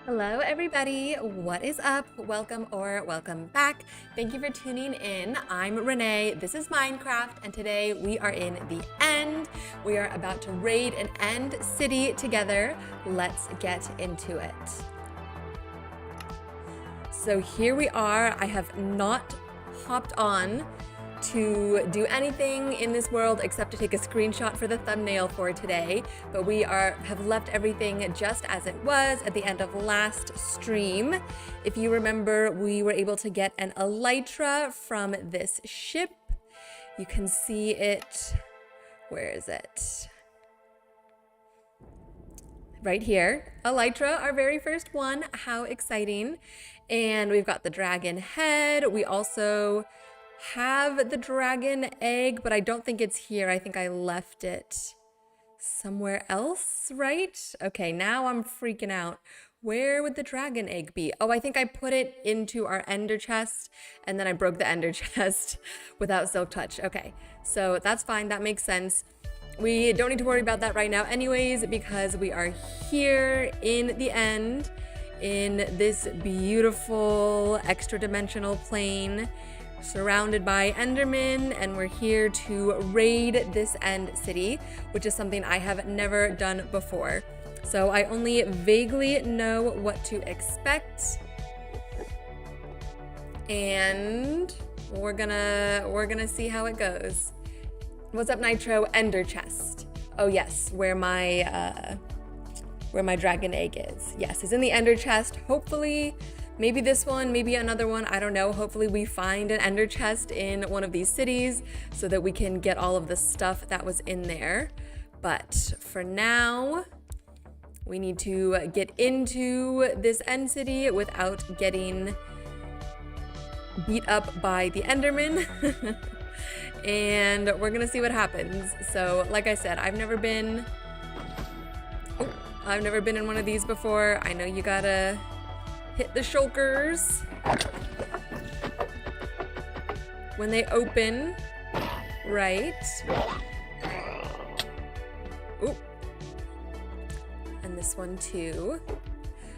Hello everybody, what is up? Welcome or welcome back. Thank you for tuning in. I'm Renee, this is Minecraft, and today we are in the end. We are about to raid an end city together. Let's get into it. So here we are. I have not hopped on to do anything in this world except to take a screenshot for the thumbnail for today, but we have left everything just as it was at the end of last stream. If you remember, we were able to get an ELYTRA from this ship. You can see it. Where is it? Right here. ELYTRA, our very first one. How exciting. And we've got the dragon head. We also have the dragon egg, but I don't think it's here. I think I left it somewhere else, right? Okay, now I'm freaking out. Where would the dragon egg be? Oh, I think I put it into our ender chest, and then I broke the ender chest without silk touch. Okay, so that's fine. That makes sense. We don't need to worry about that right now anyways, because we are here in the end, in this beautiful extra dimensional plane, surrounded by Endermen, and we're here to raid this end city, which is something I have never done before. So I only vaguely know what to expect, and we're gonna see how it goes. What's up, Nitro? Ender chest. Oh yes, where my dragon egg is. Yes, it's in the ender chest. Hopefully, maybe this one, maybe another one, I don't know. Hopefully we find an ender chest in one of these cities so that we can get all of the stuff that was in there. But for now, we need to get into this end city without getting beat up by the Enderman. And we're gonna see what happens. So like I said, I've never been in one of these before. I know you gotta hit the shulkers when they open, right? Oop. And this one too.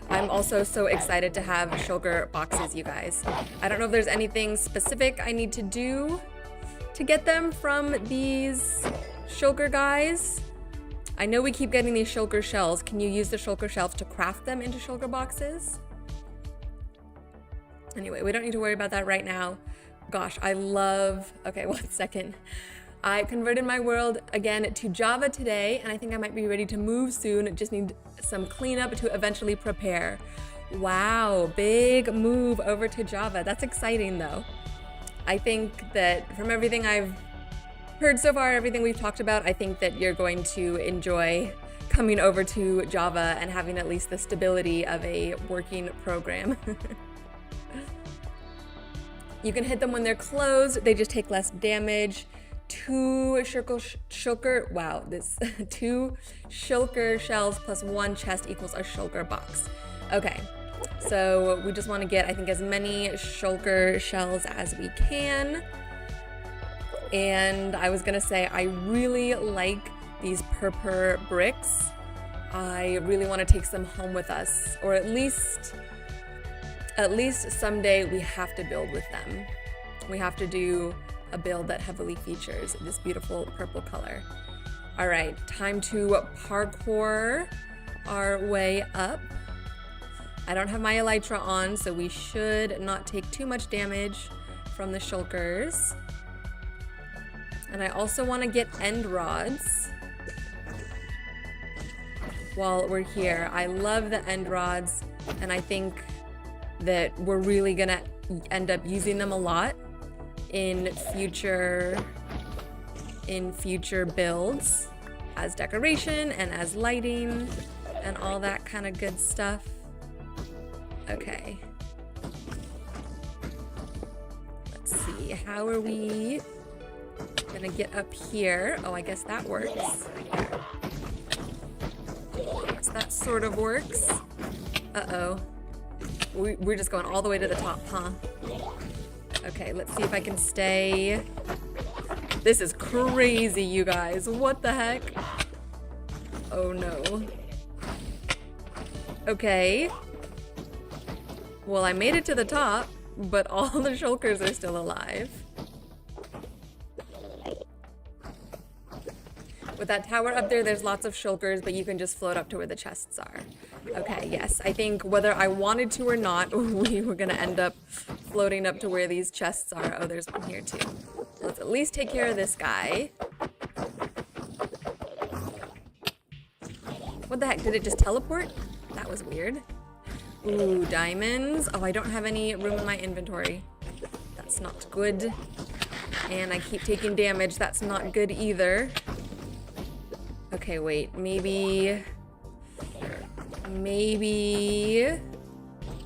I'm also so excited to have shulker boxes, you guys. I don't know if there's anything specific I need to do to get them from these shulker guys. I know we keep getting these shulker shells. Can you use the shulker shells to craft them into shulker boxes? Anyway, we don't need to worry about that right now. Gosh, okay, 1 second. I converted my world again to Java today, and I think I might be ready to move soon. Just need some cleanup to eventually prepare. Wow, big move over to Java. That's exciting though. I think that from everything I've heard so far, everything we've talked about, I think that you're going to enjoy coming over to Java and having at least the stability of a working program. You can hit them when they're closed. They just take less damage. Two shulker shells plus 1 chest equals a shulker box. Okay, so we just want to get, I think, as many shulker shells as we can. And I was gonna say, I really like these purple bricks. I really want to take some home with us, or at least someday we have to build with them. We have to do a build that heavily features this beautiful purple color. All right, time to parkour our way up. I don't have my ELYTRA on, so we should not take too much damage from the shulkers. And I also want to get end rods while we're here. I love the end rods, and I think that we're really gonna end up using them a lot in future builds as decoration and as lighting and all that kind of good stuff. Okay. Let's see, how are we gonna get up here? Oh, I guess that works. Yes, that sort of works. Uh-oh. We're just going all the way to the top, huh? Okay, let's see if I can stay. This is crazy, you guys. What the heck? Oh no. Okay. Well, I made it to the top, but all the shulkers are still alive. With that tower up there, there's lots of shulkers, but you can just float up to where the chests are. Okay, yes, I think whether I wanted to or not, we were gonna end up floating up to where these chests are. Oh, there's one here too. Let's at least take care of this guy. What the heck, did it just teleport? That was weird. Ooh, diamonds. Oh, I don't have any room in my inventory. That's not good. And I keep taking damage. That's not good either. Okay, wait, maybe I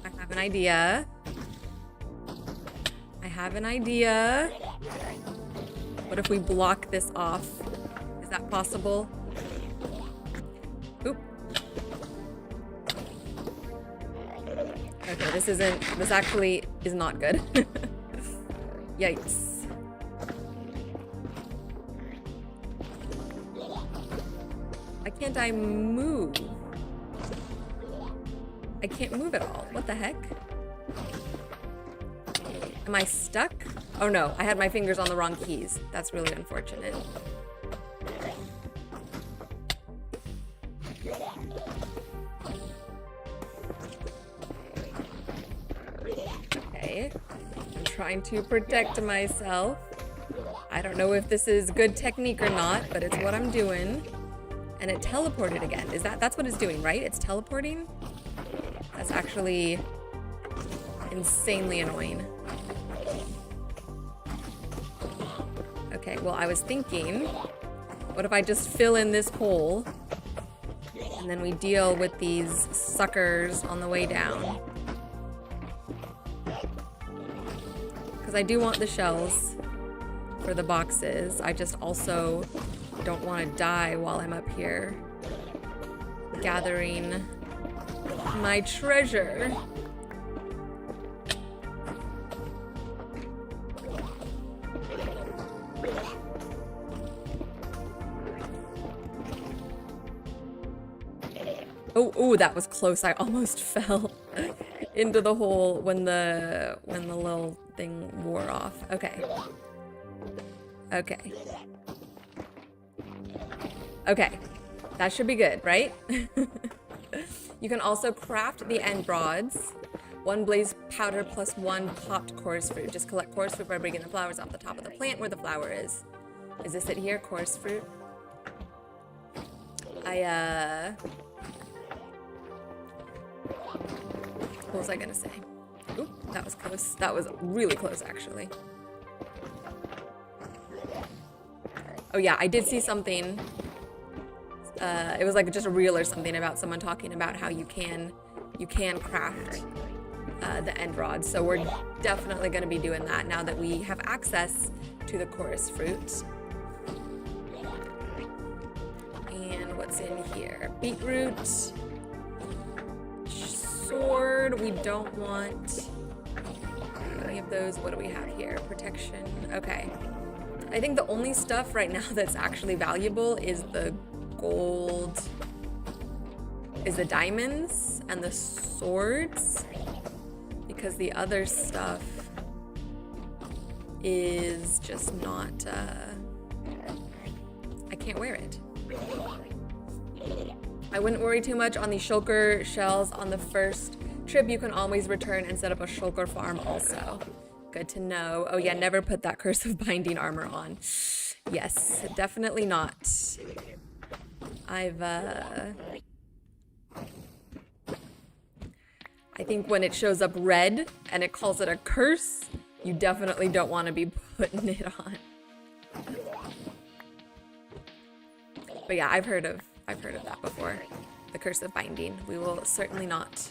have an idea. What if we block this off? Is that possible? Oop. Okay, this actually is not good. Yikes. Why can't I move? I can't move at all. What the heck? Am I stuck? Oh no, I had my fingers on the wrong keys. That's really unfortunate. Okay, I'm trying to protect myself. I don't know if this is good technique or not, but it's what I'm doing. And it teleported again. That's what it's doing, right? It's teleporting? That's actually insanely annoying. Okay, well, I was thinking, what if I just fill in this hole and then we deal with these suckers on the way down? Because I do want the shells for the boxes. I just also don't want to die while I'm up here gathering my treasure. Oh, that was close. I almost fell into the hole when the little thing wore off. Okay. Okay. Okay. That should be good, right? You can also craft the end rods. 1 blaze powder plus 1 popped coarse fruit. Just collect coarse fruit by breaking the flowers off the top of the plant where the flower is. Is this it here? Coarse fruit? What was I gonna say? Oop, that was close. That was really close, actually. Oh yeah, I did see something. It was like just a reel or something about someone talking about how you can craft the end rods. So we're definitely going to be doing that now that we have access to the chorus fruit. And what's in here? Beetroot, sword. We don't want any of those. What do we have here? Protection. Okay. I think the only stuff right now that's actually valuable is the gold, is the diamonds and the swords, because the other stuff is just not, I can't wear it. I wouldn't worry too much on the shulker shells on the first trip. You can always return and set up a shulker farm also. Good to know. Oh yeah, never put that curse of binding armor on. Yes, definitely not. I think when it shows up red and it calls it a curse, you definitely don't want to be putting it on. But yeah, I've heard of that before. The curse of binding. We will certainly not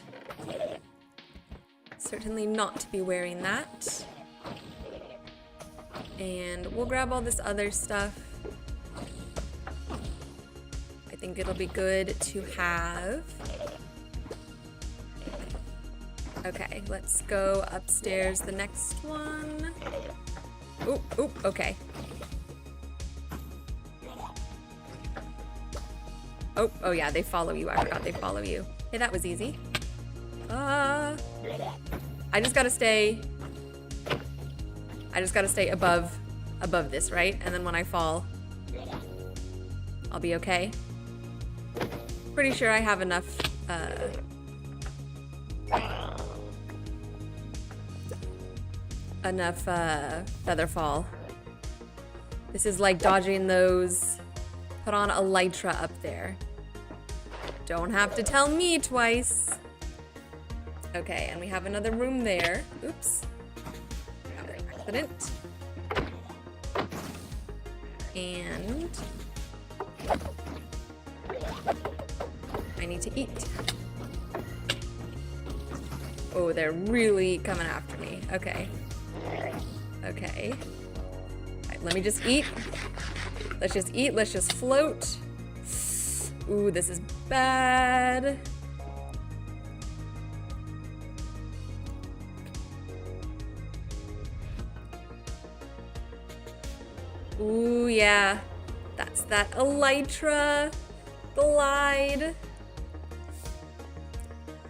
be wearing that. And we'll grab all this other stuff. I think it'll be good to have. Okay, let's go upstairs. The next one. Oop, okay. Oh yeah, they follow you. I forgot they follow you. Hey, that was easy. I just gotta stay above this, right? And then when I fall, I'll be okay. Pretty sure I have enough, feather fall. This is like dodging those. Put on ELYTRA up there. Don't have to tell me twice. Okay, and we have another room there. Oops. Accident. And I need to eat. Oh, they're really coming after me. Okay. Okay. All right, let me just eat. Let's just eat. Let's just float. Ooh, this is bad. Ooh, yeah. That's that ELYTRA glide.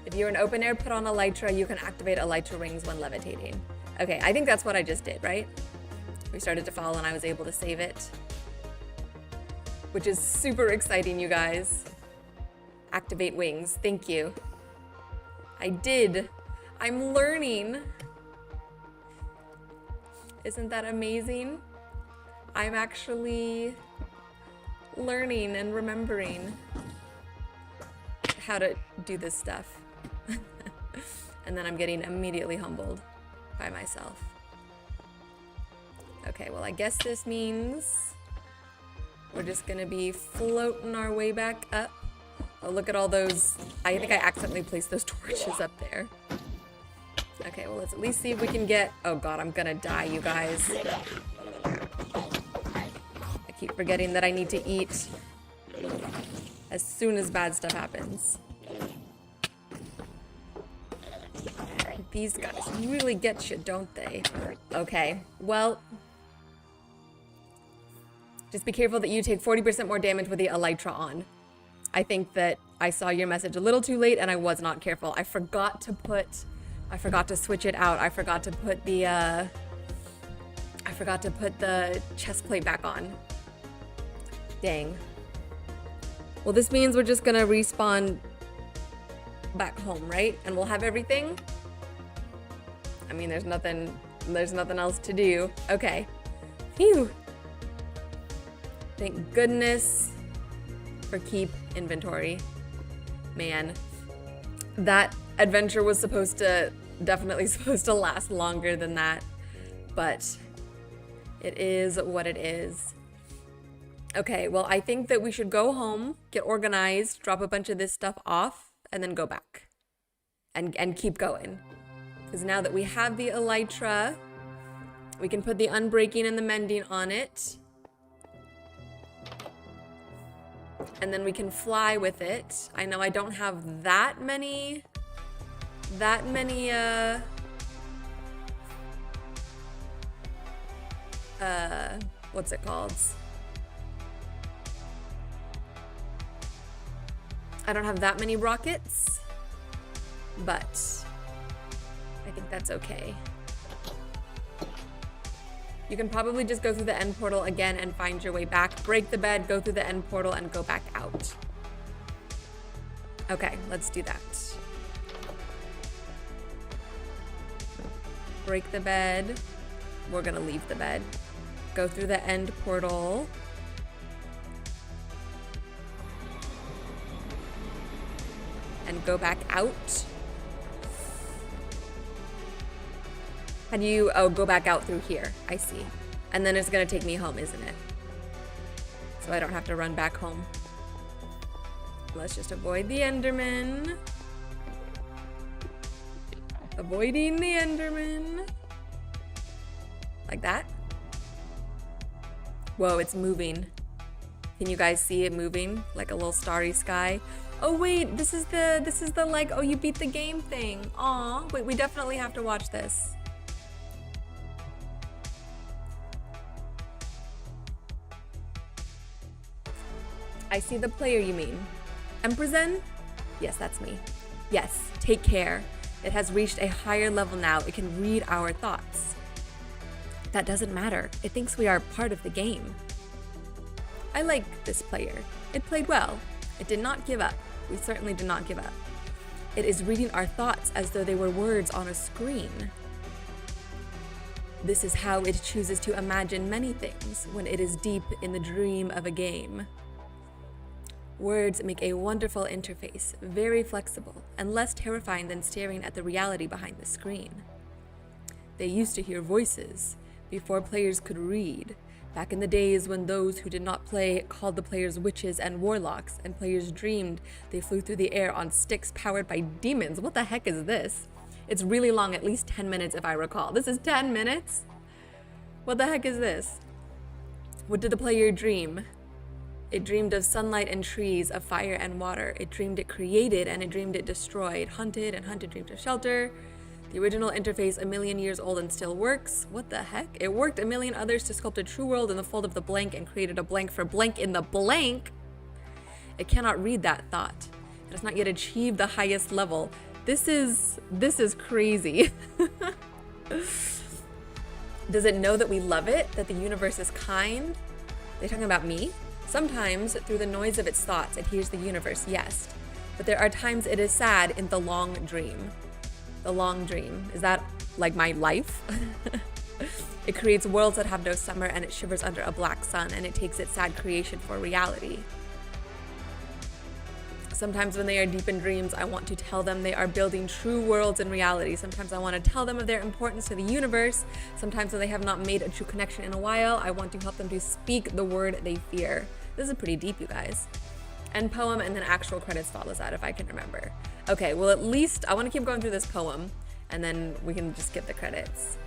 If you're in open air, put on ELYTRA. You can activate ELYTRA rings when levitating. Okay, I think that's what I just did, right? We started to fall and I was able to save it. Which is super exciting, you guys. Activate wings, thank you. I did. I'm learning. Isn't that amazing? I'm actually learning and remembering how to do this stuff. And then I'm getting immediately humbled by myself. Okay, well, I guess this means we're just gonna be floating our way back up. Oh, look at all those. I think I accidentally placed those torches up there. Okay, well, let's at least see if we can get... Oh God, I'm gonna die, you guys. I keep forgetting that I need to eat as soon as bad stuff happens. These guys really get you, don't they? Okay, well... Just be careful that you take 40% more damage with the ELYTRA on. I think that I saw your message a little too late and I was not careful. I forgot to switch it out. I forgot to put the chest plate back on. Dang. Well, this means we're just gonna respawn back home, right? And we'll have everything. I mean, there's nothing else to do. Okay. Phew. Thank goodness for keep inventory. Man, that adventure was definitely supposed to last longer than that, but it is what it is. Okay, well, I think that we should go home, get organized, drop a bunch of this stuff off, and then go back and keep going. Because now that we have the ELYTRA, we can put the unbreaking and the mending on it. And then we can fly with it. I know I don't have that many, what's it called? I don't have that many rockets, but I think that's okay. You can probably just go through the end portal again and find your way back. Break the bed, go through the end portal, and go back out. Okay, let's do that. Break the bed. We're gonna leave the bed. Go through the end portal. And go back out. How do you, oh, go back out through here. I see. And then it's gonna take me home, isn't it? So I don't have to run back home. Let's just avoid the Enderman. Avoiding the Enderman. Like that. Whoa, it's moving. Can you guys see it moving? Like a little starry sky. Oh wait, this is the like, oh, you beat the game thing. Aw, wait, we definitely have to watch this. I see the player you mean. Empresen? Yes, that's me. Yes, take care. It has reached a higher level now. It can read our thoughts. That doesn't matter. It thinks we are part of the game. I like this player. It played well. It did not give up. We certainly did not give up. It is reading our thoughts as though they were words on a screen. This is how it chooses to imagine many things when it is deep in the dream of a game. Words make a wonderful interface, very flexible, and less terrifying than staring at the reality behind the screen. They used to hear voices before players could read, back in the days when those who did not play called the players witches and warlocks, and players dreamed they flew through the air on sticks powered by demons. What the heck is this? It's really long, at least 10 minutes if I recall. This is 10 minutes? What the heck is this? What did the player dream? It dreamed of sunlight and trees, of fire and water. It dreamed it created and it dreamed it destroyed. Hunted and hunted, dreamed of shelter. The original interface, a million years old and still works. What the heck? It worked a million others to sculpt a true world in the fold of the blank and created a blank for blank in the blank. It cannot read that thought. It has not yet achieved the highest level. This is crazy. Does it know that we love it? That the universe is kind? They're talking about me? Sometimes, through the noise of its thoughts, it hears the universe, yes. But there are times it is sad in the long dream. The long dream. Is that like my life? It creates worlds that have no summer, and it shivers under a black sun, and it takes its sad creation for reality. Sometimes when they are deep in dreams, I want to tell them they are building true worlds in reality. Sometimes I want to tell them of their importance to the universe. Sometimes when they have not made a true connection in a while, I want to help them to speak the word they fear. This is pretty deep, you guys. End poem, and then actual credits follows that, if I can remember. Okay, well, at least I want to keep going through this poem, and then we can just skip the credits.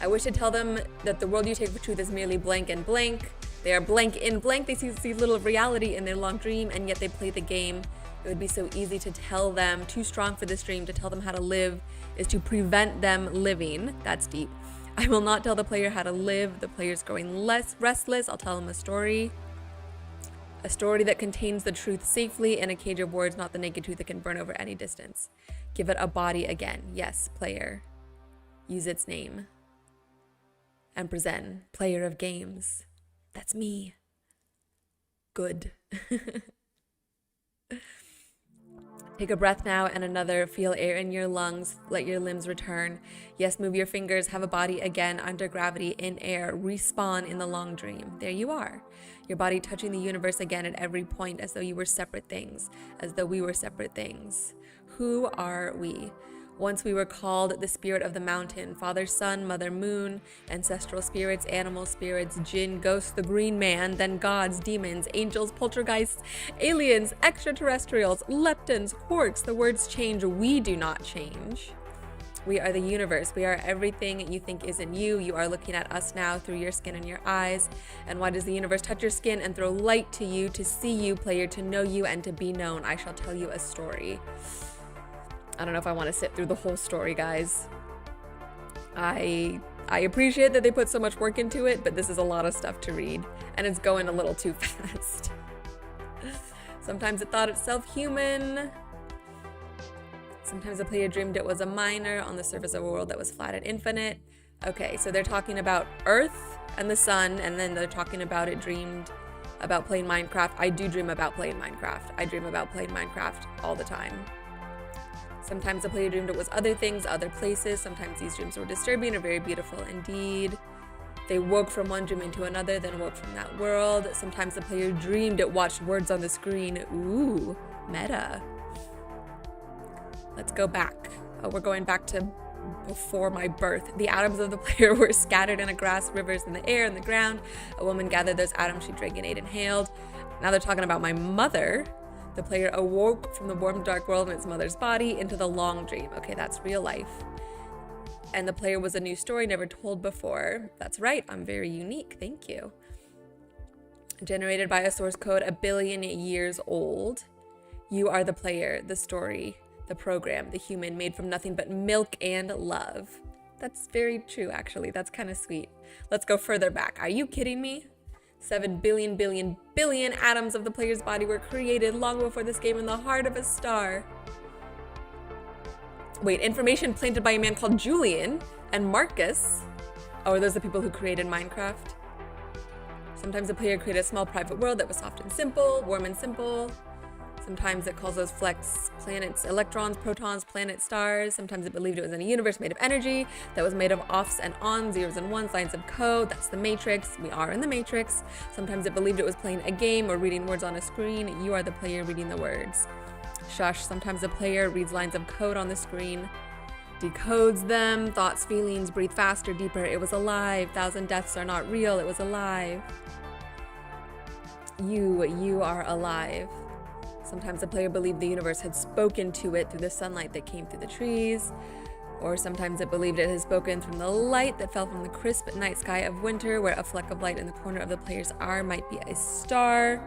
I wish to tell them that the world you take for truth is merely blank and blank. They are blank in blank. They see little reality in their long dream, and yet they play the game. It would be so easy to tell them, too strong for this dream, to tell them how to live is to prevent them living. That's deep. I will not tell the player how to live. The player's growing less restless. I'll tell them a story. A story that contains the truth safely in a cage of words, not the naked truth that can burn over any distance. Give it a body again. Yes, player. Use its name. And present, player of games. That's me. Good. Take a breath now and another. Feel air in your lungs. Let your limbs return. Yes, move your fingers. Have a body again under gravity in air. Respawn in the long dream. There you are. Your body touching the universe again at every point, as though you were separate things, as though we were separate things. Who are we? Once we were called the spirit of the mountain, father, sun, mother, moon, ancestral spirits, animal spirits, jinn, ghosts, the green man, then gods, demons, angels, poltergeists, aliens, extraterrestrials, leptons, quarks. The words change. We do not change. We are the universe. We are everything you think isn't you. You are looking at us now through your skin and your eyes. And why does the universe touch your skin and throw light to you, to see you, player, to know you, and to be known? I shall tell you a story. I don't know if I want to sit through the whole story, guys. I appreciate that they put so much work into it, but this is a lot of stuff to read, and it's going a little too fast. Sometimes it thought itself human. Sometimes the player dreamed it was a miner on the surface of a world that was flat and infinite. Okay, so they're talking about Earth and the sun, and then they're talking about it dreamed about playing Minecraft. I do dream about playing Minecraft. I dream about playing Minecraft all the time. Sometimes the player dreamed it was other things, other places. Sometimes these dreams were disturbing or very beautiful indeed. They woke from one dream into another, then woke from that world. Sometimes the player dreamed it watched words on the screen. Ooh, meta. Let's go back. Oh, we're going back to before my birth. The atoms of the player were scattered in a grass, rivers, in the air, in the ground. A woman gathered those atoms, she drank and ate, inhaled. Now they're talking about my mother. The player awoke from the warm, dark world in its mother's body into the long dream. Okay, that's real life. And the player was a new story never told before. That's right, I'm very unique, thank you. Generated by a source code 1 billion years old. You are the player, the story, the program, the human made from nothing but milk and love. That's very true, actually. That's kind of sweet. Let's go further back. Are you kidding me? 7 billion atoms of the player's body were created long before this game in the heart of a star. Wait, information planted by a man called Julian and Marcus. Oh, are those the people who created Minecraft? Sometimes the player created a small private world that was soft and simple, warm and simple. Sometimes it calls those flecks planets, electrons, protons, planets, stars. Sometimes it believed it was in a universe made of energy that was made of offs and ons, zeros and ones, lines of code. That's the matrix. We are in the matrix. Sometimes it believed it was playing a game or reading words on a screen. You are the player reading the words. Shush. Sometimes the player reads lines of code on the screen, decodes them, thoughts, feelings, breathe faster, deeper. It was alive. 1,000 deaths are not real. It was alive. You are alive. Sometimes the player believed the universe had spoken to it through the sunlight that came through the trees, or sometimes it believed it had spoken from the light that fell from the crisp night sky of winter, where a fleck of light in the corner of the player's arm might be a star.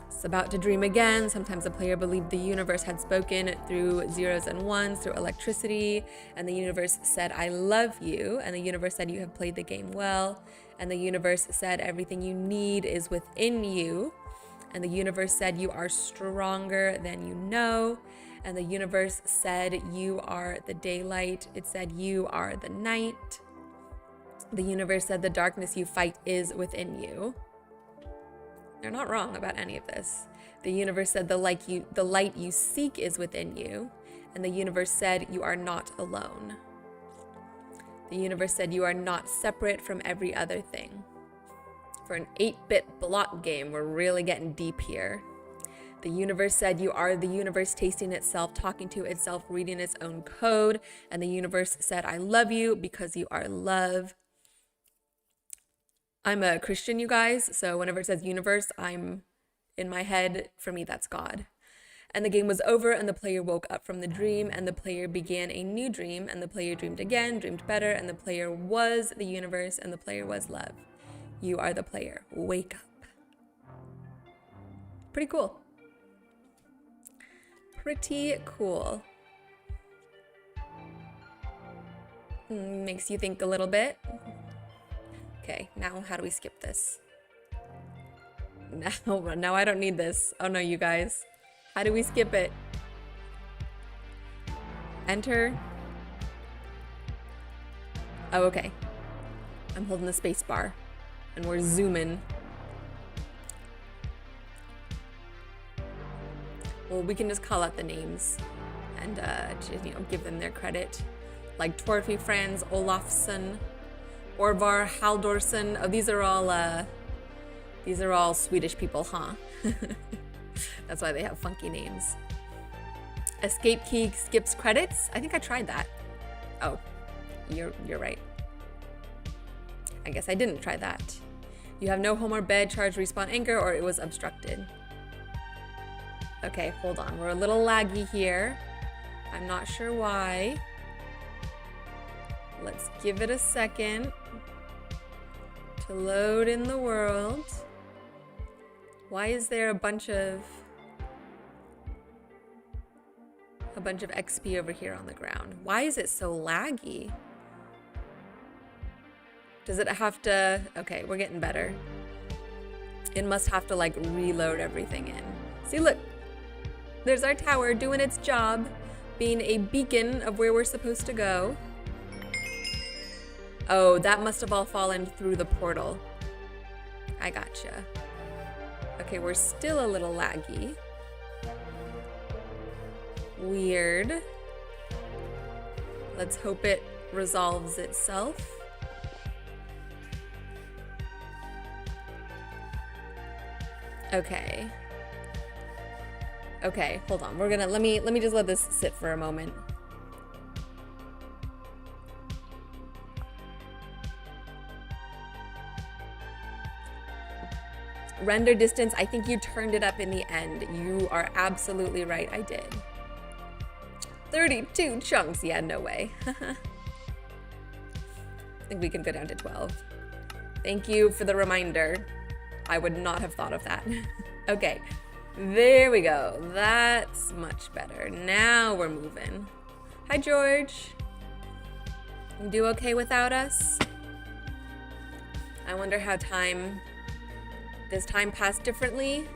It's about to dream again. Sometimes the player believed the universe had spoken through zeros and ones, through electricity, and the universe said, I love you, and the universe said, you have played the game well, and the universe said, everything you need is within you. And the universe said, you are stronger than you know. And the universe said, you are the daylight. It said, you are the night. The universe said, the darkness you fight is within you. They're not wrong about any of this. The universe said, the light you seek is within you. And the universe said, you are not alone. The universe said, you are not separate from every other thing. For an 8-bit block game, we're really getting deep here. The universe said, you are the universe tasting itself, talking to itself, reading its own code. And the universe said, I love you because you are love. I'm a Christian, you guys, so whenever it says universe, I'm in my head, for me, that's God. And the game was over, and the player woke up from the dream, and the player began a new dream, and the player dreamed again, dreamed better, and the player was the universe, and the player was love. You are the player. Wake up. Pretty cool. Pretty cool. Makes you think a little bit. Okay, now how do we skip this? Now I don't need this. Oh no, you guys. How do we skip it? Enter. Oh, okay. I'm holding the space bar. And we're zooming. Well, we can just call out the names and just, give them their credit. Like Torfi Franz Olafsson, Orvar Haldorsson. Oh, these are all Swedish people, huh? That's why they have funky names. Escape key skips credits. I think I tried that. Oh, you're right. I guess I didn't try that. You have no home or bed, charge, respawn, anchor, or it was obstructed. Okay, hold on. We're a little laggy here. I'm not sure why. Let's give it a second to load in the world. Why is there a bunch of XP over here on the ground? Why is it so laggy? Does it have to... Okay, we're getting better. It must have to, like, reload everything in. See, look. There's our tower doing its job, being a beacon of where we're supposed to go. Oh, that must have all fallen through the portal. I gotcha. Okay, we're still a little laggy. Weird. Let's hope it resolves itself. Okay. Okay, hold on. We're gonna let me just let this sit for a moment. Render distance, I think you turned it up in the end. You are absolutely right, I did. 32 chunks, yeah, no way. I think we can go down to 12. Thank you for the reminder. I would not have thought of that. Okay, there we go. That's much better. Now we're moving. Hi, George. You do okay without us? I wonder how does time pass differently?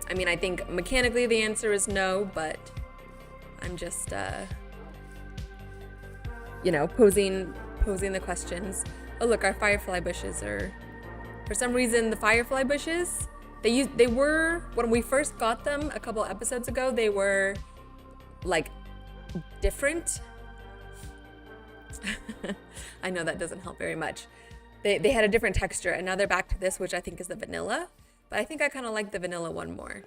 I mean, I think mechanically the answer is no, but I'm just you know, posing the questions. Oh look, our firefly bushes are, for some reason, the firefly bushes, they were, when we first got them a couple episodes ago, they were like different. I know that doesn't help very much. They had a different texture, and now they're back to this, which I think is the vanilla, but I think I kind of like the vanilla one more.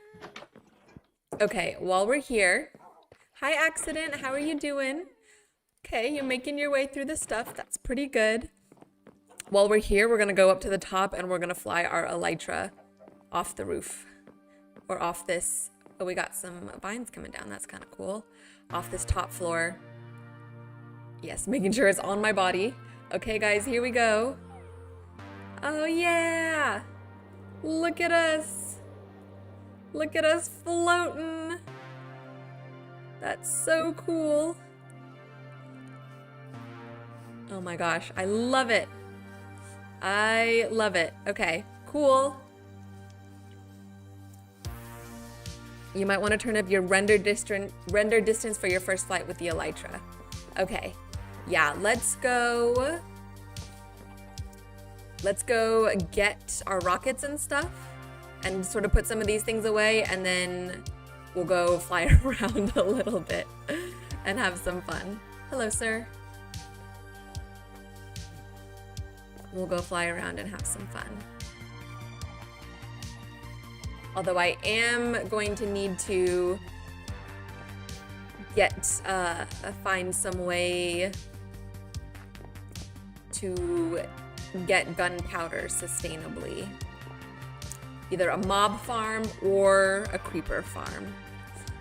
Okay, while we're here, hi Accident, how are you doing? Okay, you're making your way through the stuff. That's pretty good. While we're here, we're gonna go up to the top and we're gonna fly our ELYTRA off the roof. Or off this, oh, we got some vines coming down. That's kind of cool. Off this top floor. Yes, making sure it's on my body. Okay, guys, here we go. Oh, yeah. Look at us. Look at us floating. That's so cool. Oh my gosh, I love it. I love it. Okay, cool. You might want to turn up your render distance for your first flight with the ELYTRA. Okay, yeah, let's go get our rockets and stuff and sort of put some of these things away, and then we'll go fly around a little bit and have some fun. Hello, sir. We'll go fly around and have some fun. Although I am going to need to find some way to get gunpowder sustainably. Either a mob farm or a creeper farm.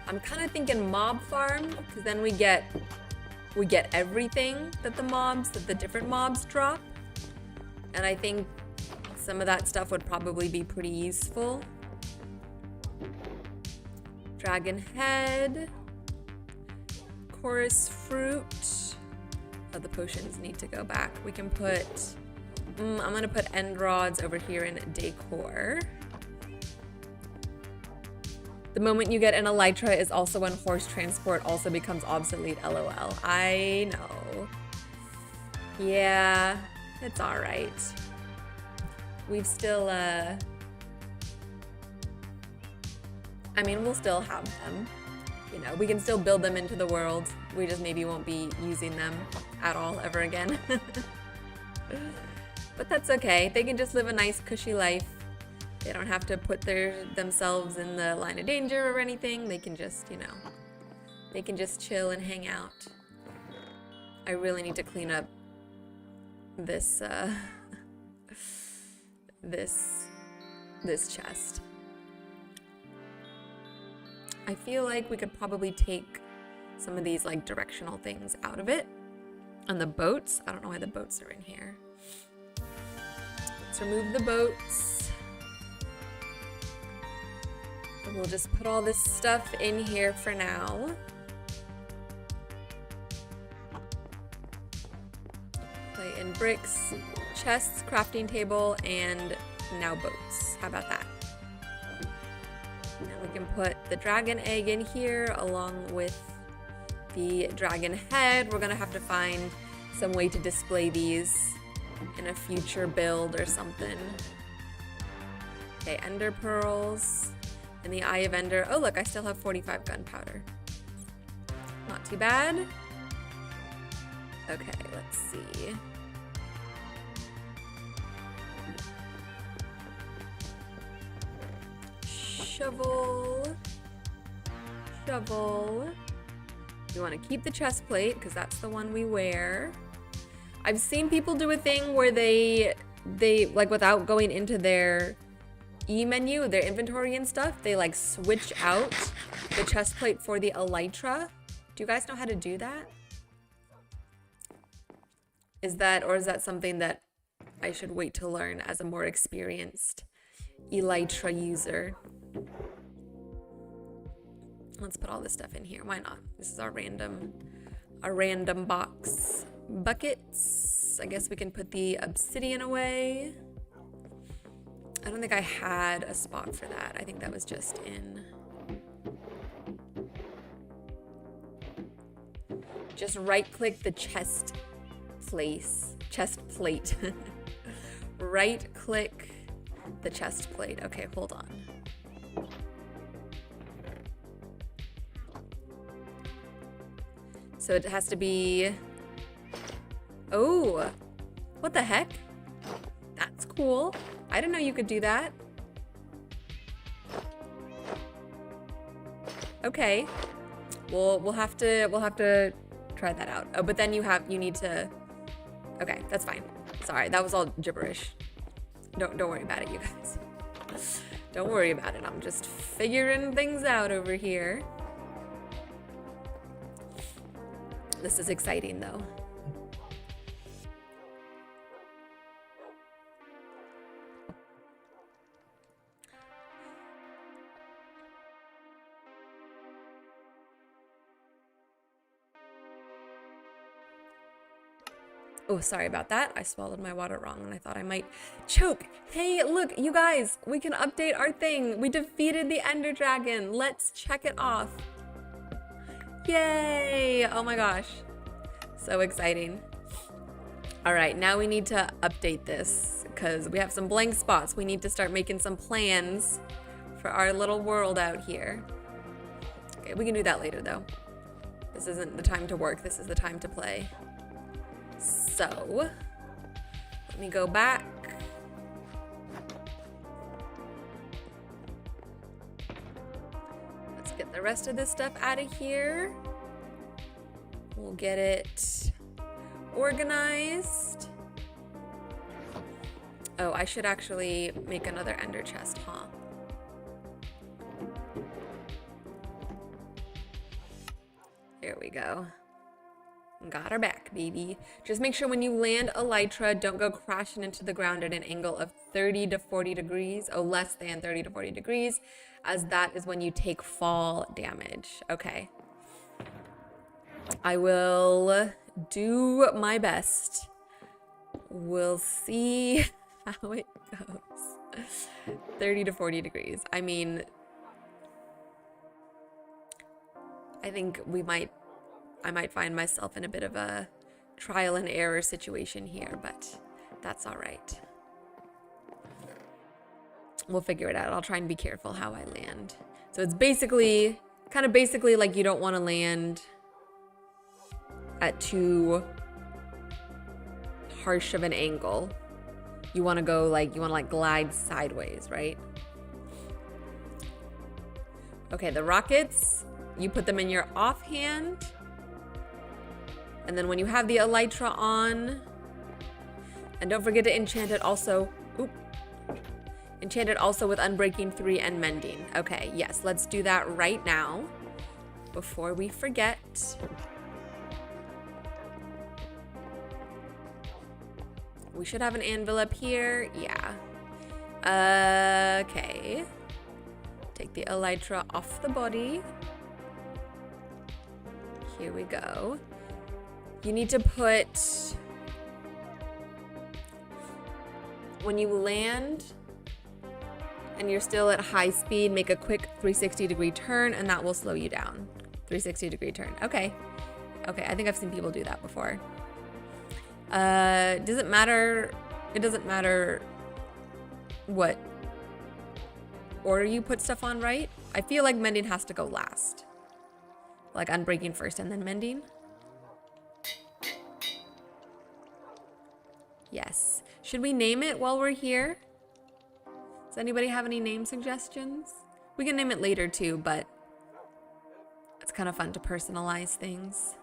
I'm kind of thinking mob farm, because then we get everything that the different mobs drop. And I think some of that stuff would probably be pretty useful. Dragon head. Chorus fruit. Oh, the potions need to go back. We can put, I'm gonna put end rods over here in decor. The moment you get an ELYTRA is also when horse transport also becomes obsolete, LOL. I know. Yeah. It's all right. We've still, I mean, we'll still have them. You know, we can still build them into the world. We just maybe won't be using them at all ever again. But that's okay. They can just live a nice, cushy life. They don't have to put themselves in the line of danger or anything. They can just, you know, they can just chill and hang out. I really need to clean up this this chest. I feel like we could probably take some of these like directional things out of it. And the boats, I don't know why the boats are in here. Let's remove the boats. And we'll just put all this stuff in here for now. Play in bricks, chests, crafting table, and now boats. How about that? Now we can put the dragon egg in here along with the dragon head. We're gonna have to find some way to display these in a future build or something. Okay, ender pearls and the eye of ender. Oh look, I still have 45 gunpowder. Not too bad. Okay, let's see. Shovel. You want to keep the chest plate because that's the one we wear. I've seen people do a thing where they like, without going into their menu, their inventory and stuff, they like switch out the chest plate for the ELYTRA. Do you guys know how to do that? Is that something that I should wait to learn as a more experienced ELYTRA user? Let's put all this stuff in here. Why not? This is our random box. Buckets. I guess we can put the obsidian away. I don't think I had a spot for that. I think that was just in. just right click the chest plate. Right click the chest plate. Okay, hold on. So it has to be, oh, what the heck? That's cool. I didn't know you could do that. Okay. Well, we'll have to try that out. Oh, but then you need to, okay, that's fine. Sorry, that was all gibberish. Don't worry about it, you guys. Don't worry about it. I'm just figuring things out over here. This is exciting though. Oh, sorry about that. I swallowed my water wrong and I thought I might choke. Hey, look, you guys, we can update our thing. We defeated the Ender Dragon. Let's check it off. Yay! Oh my gosh. So exciting. All right, now we need to update this because we have some blank spots. We need to start making some plans for our little world out here. Okay, we can do that later though. This isn't the time to work. This is the time to play. So, let me go back. Let's get the rest of this stuff out of here. We'll get it organized. Oh, I should actually make another ender chest, huh? There we go. Got her back, baby. Just make sure when you land ELYTRA, don't go crashing into the ground at an angle of 30 to 40 degrees. Oh, less than 30 to 40 degrees, as that is when you take fall damage. Okay. I will do my best. We'll see how it goes. 30 to 40 degrees. I mean, I think I might find myself in a bit of a trial and error situation here, but that's all right. We'll figure it out. I'll try and be careful how I land. So it's kind of basically like you don't want to land at too harsh of an angle. You want to go you want to glide sideways, right? Okay, the rockets, you put them in your offhand. And then when you have the ELYTRA on, and don't forget to enchant it also. Oop. Enchant it also with Unbreaking 3 and Mending. Okay, yes, let's do that right now before we forget. We should have an anvil up here. Yeah. Okay. Take the ELYTRA off the body. Here we go. You need to put, when you land and you're still at high speed, make a quick 360-degree turn and that will slow you down. 360-degree turn. Okay. Okay, I think I've seen people do that before. Does it matter? It doesn't matter what order you put stuff on, right? I feel like Mending has to go last. Like Unbreaking first and then Mending. Yes. Should we name it while we're here? Does anybody have any name suggestions? We can name it later too, but it's kind of fun to personalize things.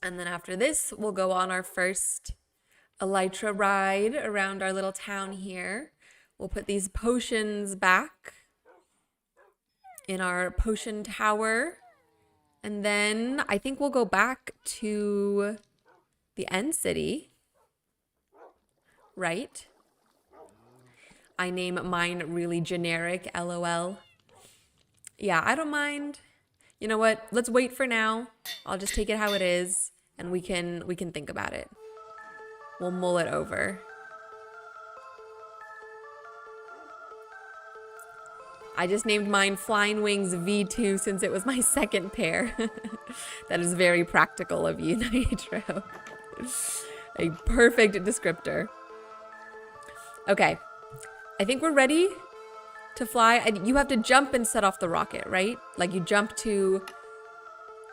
And then after this, we'll go on our first ELYTRA ride around our little town here. We'll put these potions back in our potion tower. And then I think we'll go back to the end city, right? I name mine really generic, LOL. Yeah, I don't mind. You know what? Let's wait for now. I'll just take it how it is and we can think about it. We'll mull it over. I just named mine Flying Wings V2 since it was my second pair. That is very practical of you, Nitro. A perfect descriptor. Okay, I think we're ready to fly. You have to jump and set off the rocket, right? Like you jump to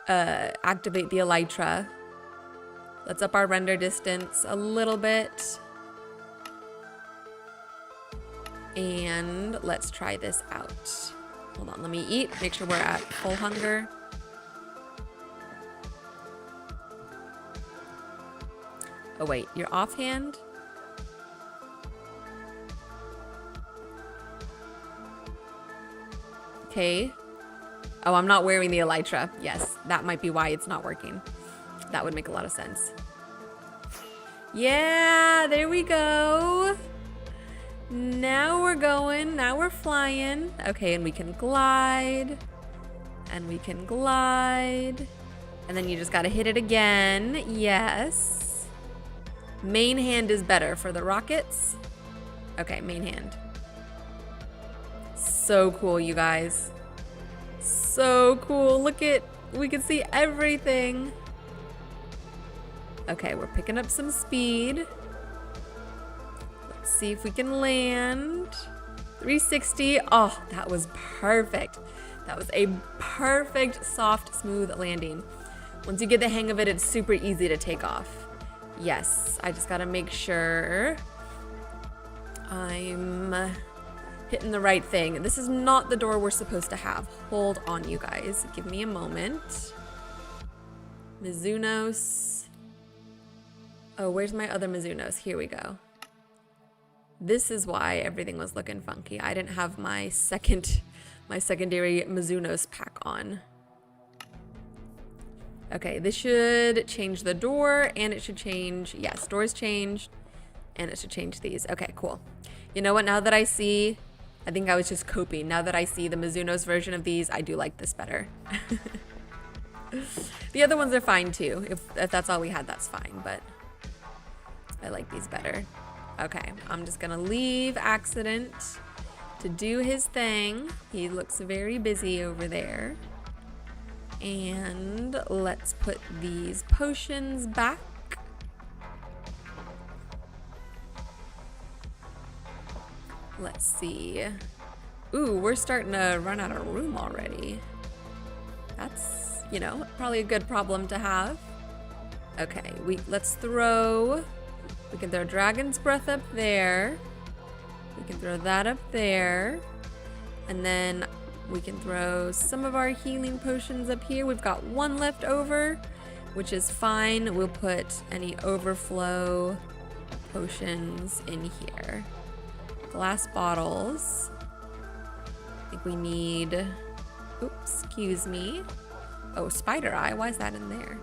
activate the ELYTRA. Let's up our render distance a little bit. And let's try this out. Hold on, let me eat. Make sure we're at full hunger. Oh wait, you're offhand? Okay. Oh, I'm not wearing the ELYTRA. Yes, that might be why it's not working. That would make a lot of sense. Yeah, there we go. Now we're going. Now we're flying. Okay, and we can glide. And we can glide. And then you just gotta hit it again. Yes. Main hand is better for the rockets. Okay, main hand. So cool, you guys. So cool. Look at, we can see everything. Okay, we're picking up some speed. Let's see if we can land. 360. Oh, that was perfect. That was a perfect, soft, smooth landing. Once you get the hang of it, it's super easy to take off. Yes, I just gotta make sure I'm hitting the right thing. This is not the door we're supposed to have. Hold on, you guys. Give me a moment. Mizunos. Oh, where's my other Mizunos? Here we go. This is why everything was looking funky. I didn't have my secondary Mizunos pack on. Okay, this should change the door, and it should change, yes, doors changed, and it should change these. Okay, cool. You know what, now that I see, I think I was just coping. Now that I see the Mizunos version of these, I do like this better. The other ones are fine too. If that's all we had, that's fine, but I like these better. Okay, I'm just gonna leave Accident to do his thing. He looks very busy over there. And let's put these potions back. Let's see. Ooh, we're starting to run out of room already. That's, you know, probably a good problem to have. Okay, let's throw, we can throw Dragon's Breath up there. We can throw that up there. And then we can throw some of our healing potions up here. We've got one left over, which is fine. We'll put any overflow potions in here. Glass bottles. I think we need, oops, excuse me. Oh, spider eye, why is that in there?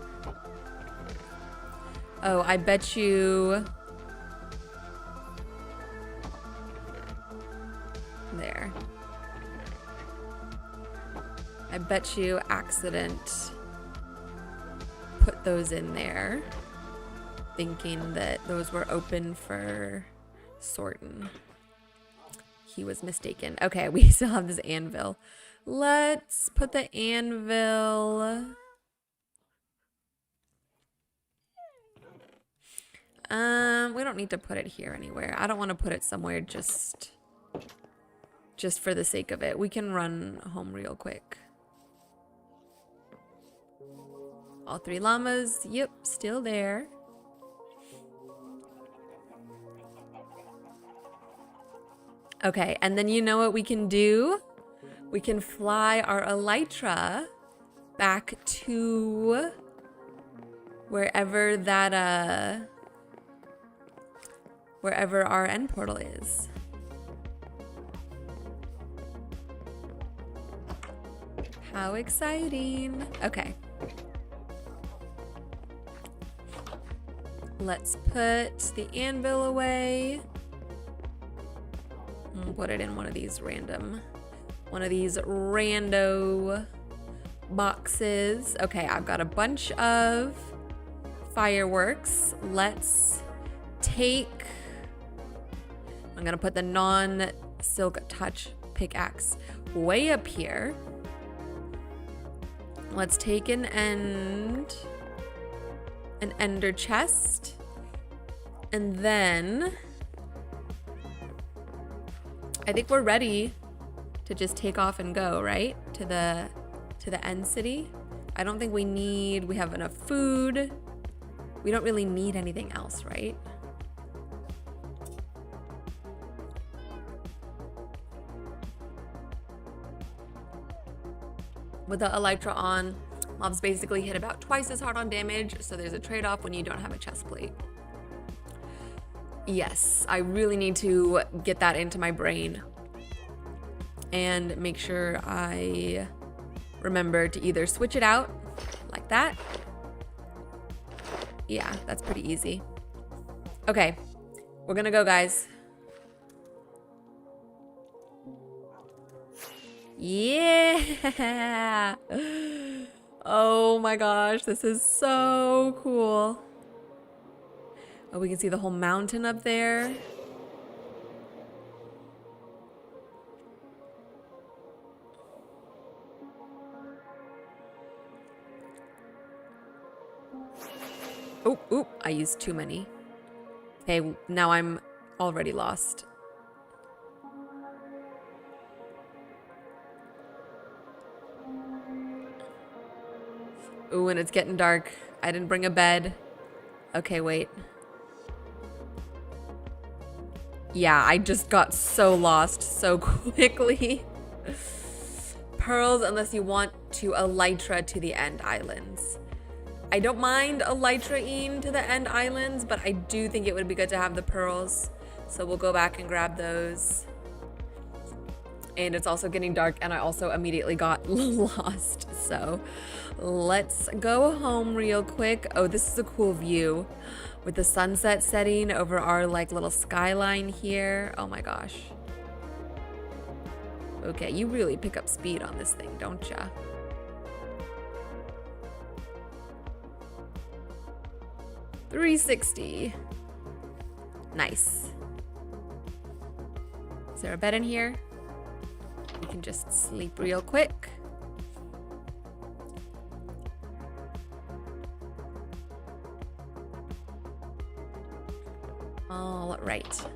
Oh, I bet you, there. I bet you Accident put those in there, thinking that those were open for sorting. He was mistaken. Okay, we still have this anvil. Let's put the anvil. We don't need to put it here anywhere. I don't want to put it somewhere just for the sake of it. We can run home real quick. All three llamas, yep, still there. Okay, and then you know what we can do? We can fly our ELYTRA back to wherever that, wherever our end portal is. How exciting. Okay. Let's put the anvil away. Put it in one of these rando boxes. Okay, I've got a bunch of fireworks. Let's take, I'm gonna put the non-silk touch pickaxe way up here. Let's take an ender chest. And then I think we're ready to just take off and go, right? To the end city. I don't think we have enough food. We don't really need anything else, right? With the ELYTRA on, mobs basically hit about twice as hard on damage, so there's a trade-off when you don't have a chest plate. Yes, I really need to get that into my brain and make sure I remember to either switch it out like that. Yeah, that's pretty easy. Okay, we're gonna go, guys. Yeah! Oh my gosh, this is so cool. Oh, we can see the whole mountain up there. Oh, I used too many. Okay, now I'm already lost. Ooh, and it's getting dark. I didn't bring a bed. Okay, wait. Yeah, I just got so lost so quickly. Pearls, unless you want to ELYTRA to the end islands. I don't mind ELYTRA-ing to the end islands, but I do think it would be good to have the pearls. So we'll go back and grab those. And it's also getting dark, and I also immediately got lost. So let's go home real quick. Oh, this is a cool view with the sunset setting over our like little skyline here. Oh my gosh. Okay, you really pick up speed on this thing, don't ya? $360. Nice. Is there a bed in here? We can just sleep real quick. All right.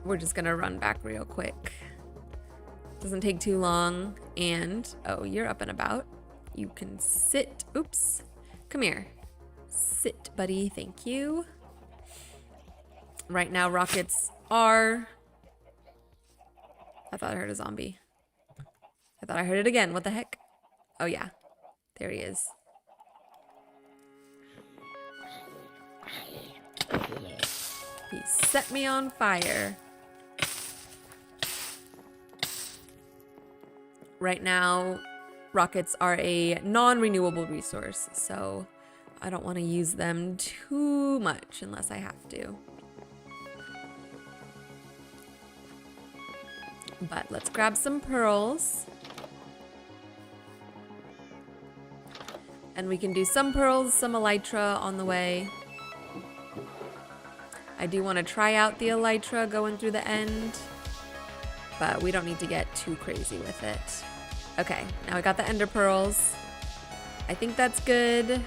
We're just gonna run back real quick. Doesn't take too long. And, oh, you're up and about. You can sit. Oops. Come here. Sit, buddy. Thank you. Right now, rockets are... I thought I heard a zombie. I thought I heard it again. What the heck? Oh, yeah. There he is. He set me on fire. Right now, rockets are a non-renewable resource, so I don't want to use them too much unless I have to. But let's grab some pearls. And we can do some pearls, some ELYTRA on the way. I do want to try out the ELYTRA going through the end, but we don't need to get too crazy with it. Okay, now we got the ender pearls. I think that's good.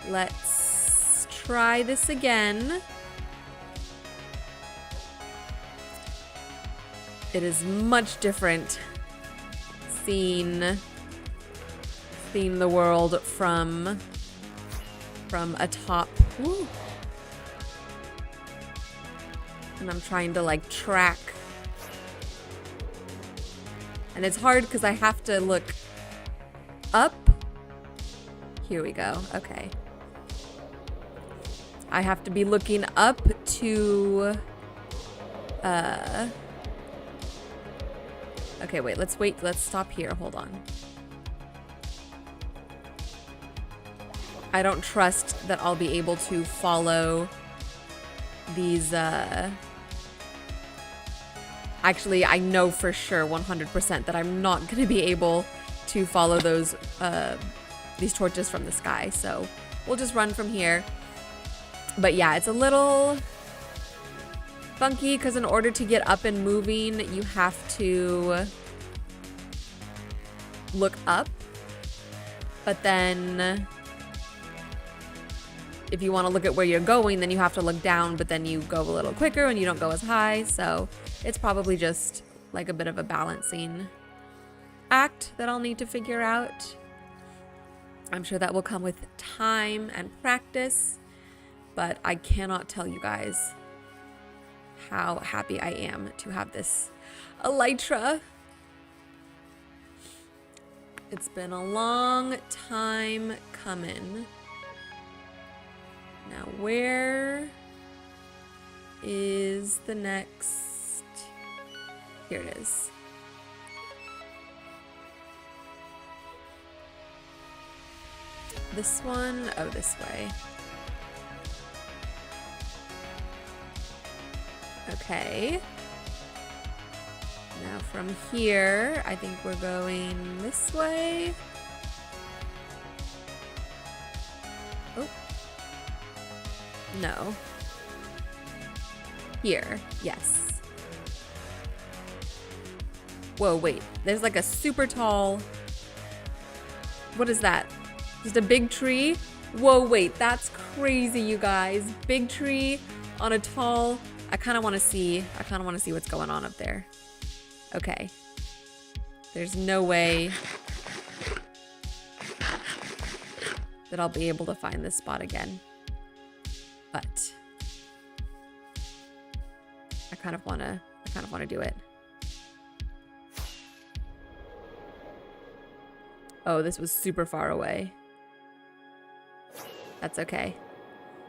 Let's try this again. It is much different seeing the world from atop. Woo. And I'm trying to like track. And it's hard because I have to look up. Here we go. Okay. I have to be looking up to okay, wait, let's stop here. Hold on. I don't trust that I'll be able to follow these, actually, I know for sure 100% that I'm not going to be able to follow those, these torches from the sky. So we'll just run from here. But yeah, it's a little funky because in order to get up and moving, you have to look up. But then if you want to look at where you're going, then you have to look down, but then you go a little quicker and you don't go as high. So it's probably just like a bit of a balancing act that I'll need to figure out. I'm sure that will come with time and practice, but I cannot tell you guys how happy I am to have this ELYTRA. It's been a long time coming. Now, where is the next? Here it is. This one, oh, this way. Okay. Now from here, I think we're going this way. Oh. No. Here, yes. Whoa, wait. There's like a super tall... What is that? Just a big tree? Whoa, wait. That's crazy, you guys. Big tree on a tall... I kind of want to see what's going on up there. Okay. There's no way that I'll be able to find this spot again. But I kind of want to do it. Oh, this was super far away. That's okay.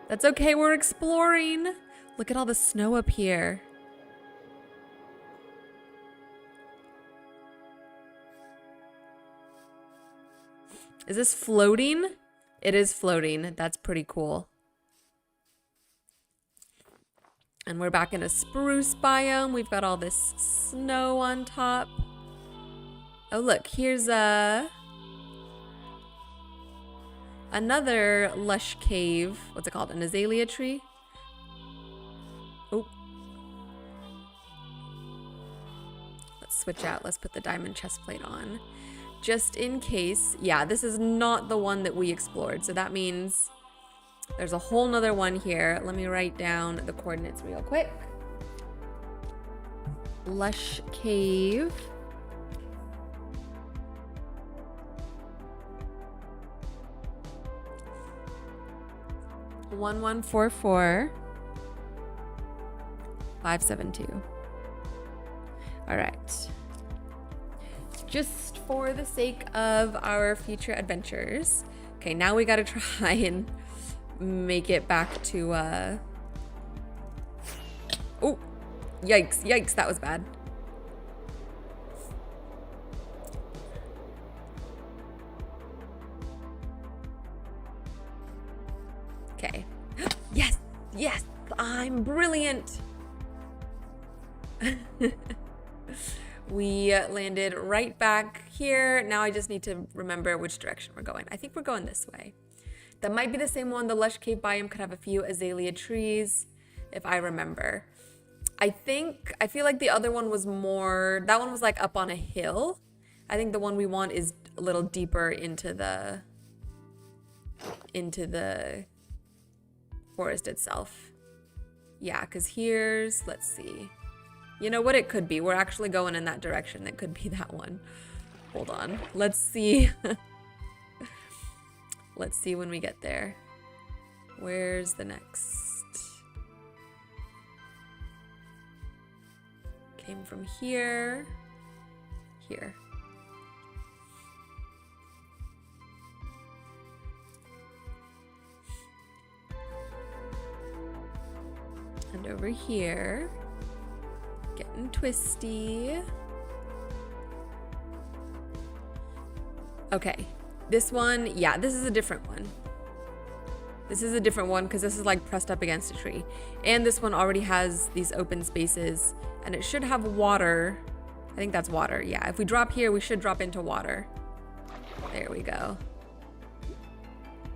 That's okay, we're exploring. Look at all the snow up here. Is this floating? It is floating. That's pretty cool. And we're back in a spruce biome. We've got all this snow on top. Oh, look, here's another lush cave. What's it called? An azalea tree? Oh. Let's switch out. Let's put the diamond chest plate on. Just in case. Yeah, this is not the one that we explored. So that means there's a whole nother one here. Let me write down the coordinates real quick. Lush cave. (1144) 572. All right. Just for the sake of our future adventures. Okay, now we gotta try and make it back to, oh, yikes, yikes, that was bad. Okay. Yes, yes, I'm brilliant. We landed right back here. Now I just need to remember which direction we're going. I think we're going this way. That might be the same one. The lush cave biome could have a few azalea trees, if I remember. I feel like the other one was more, that one was like up on a hill. I think the one we want is a little deeper into the forest itself. Yeah, because here's, let's see. You know what it could be? We're actually going in that direction. That could be that one. Hold on. Let's see. Let's see when we get there. Where's the next? Came from here. Here. And over here. Getting twisty. Okay. This one, yeah, this is a different one. This is a different one because this is like pressed up against a tree. And this one already has these open spaces and it should have water. I think that's water. Yeah, if we drop here, we should drop into water. There we go.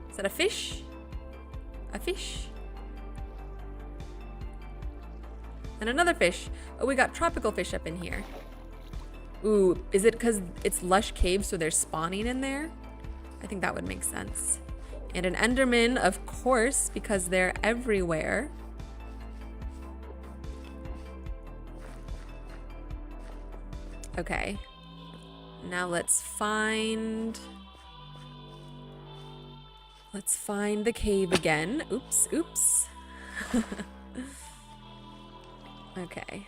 Is that a fish? A fish? And another fish. Oh, we got tropical fish up in here. Ooh, is it because it's lush caves, so they're spawning in there? I think that would make sense. And an Enderman, of course, because they're everywhere. Okay. Now let's find the cave again. Oops, oops. Okay.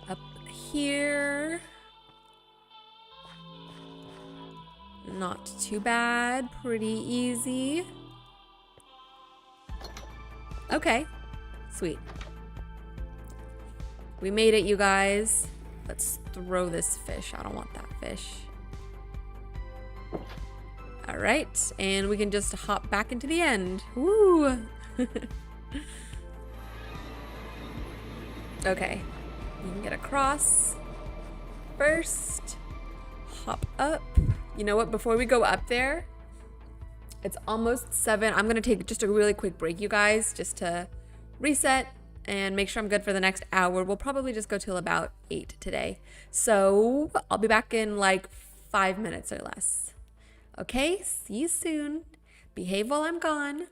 Up here. Not too bad, pretty easy. Okay, sweet. We made it, you guys. Let's throw this fish. I don't want that fish. All right, and we can just hop back into the end. Woo! Okay, you can get across first. Hop up. You know what? Before we go up there, it's almost 7. I'm gonna take just a really quick break, you guys, just to reset and make sure I'm good for the next hour. We'll probably just go till about 8 today. So I'll be back in like 5 minutes or less. Okay, see you soon. Behave while I'm gone.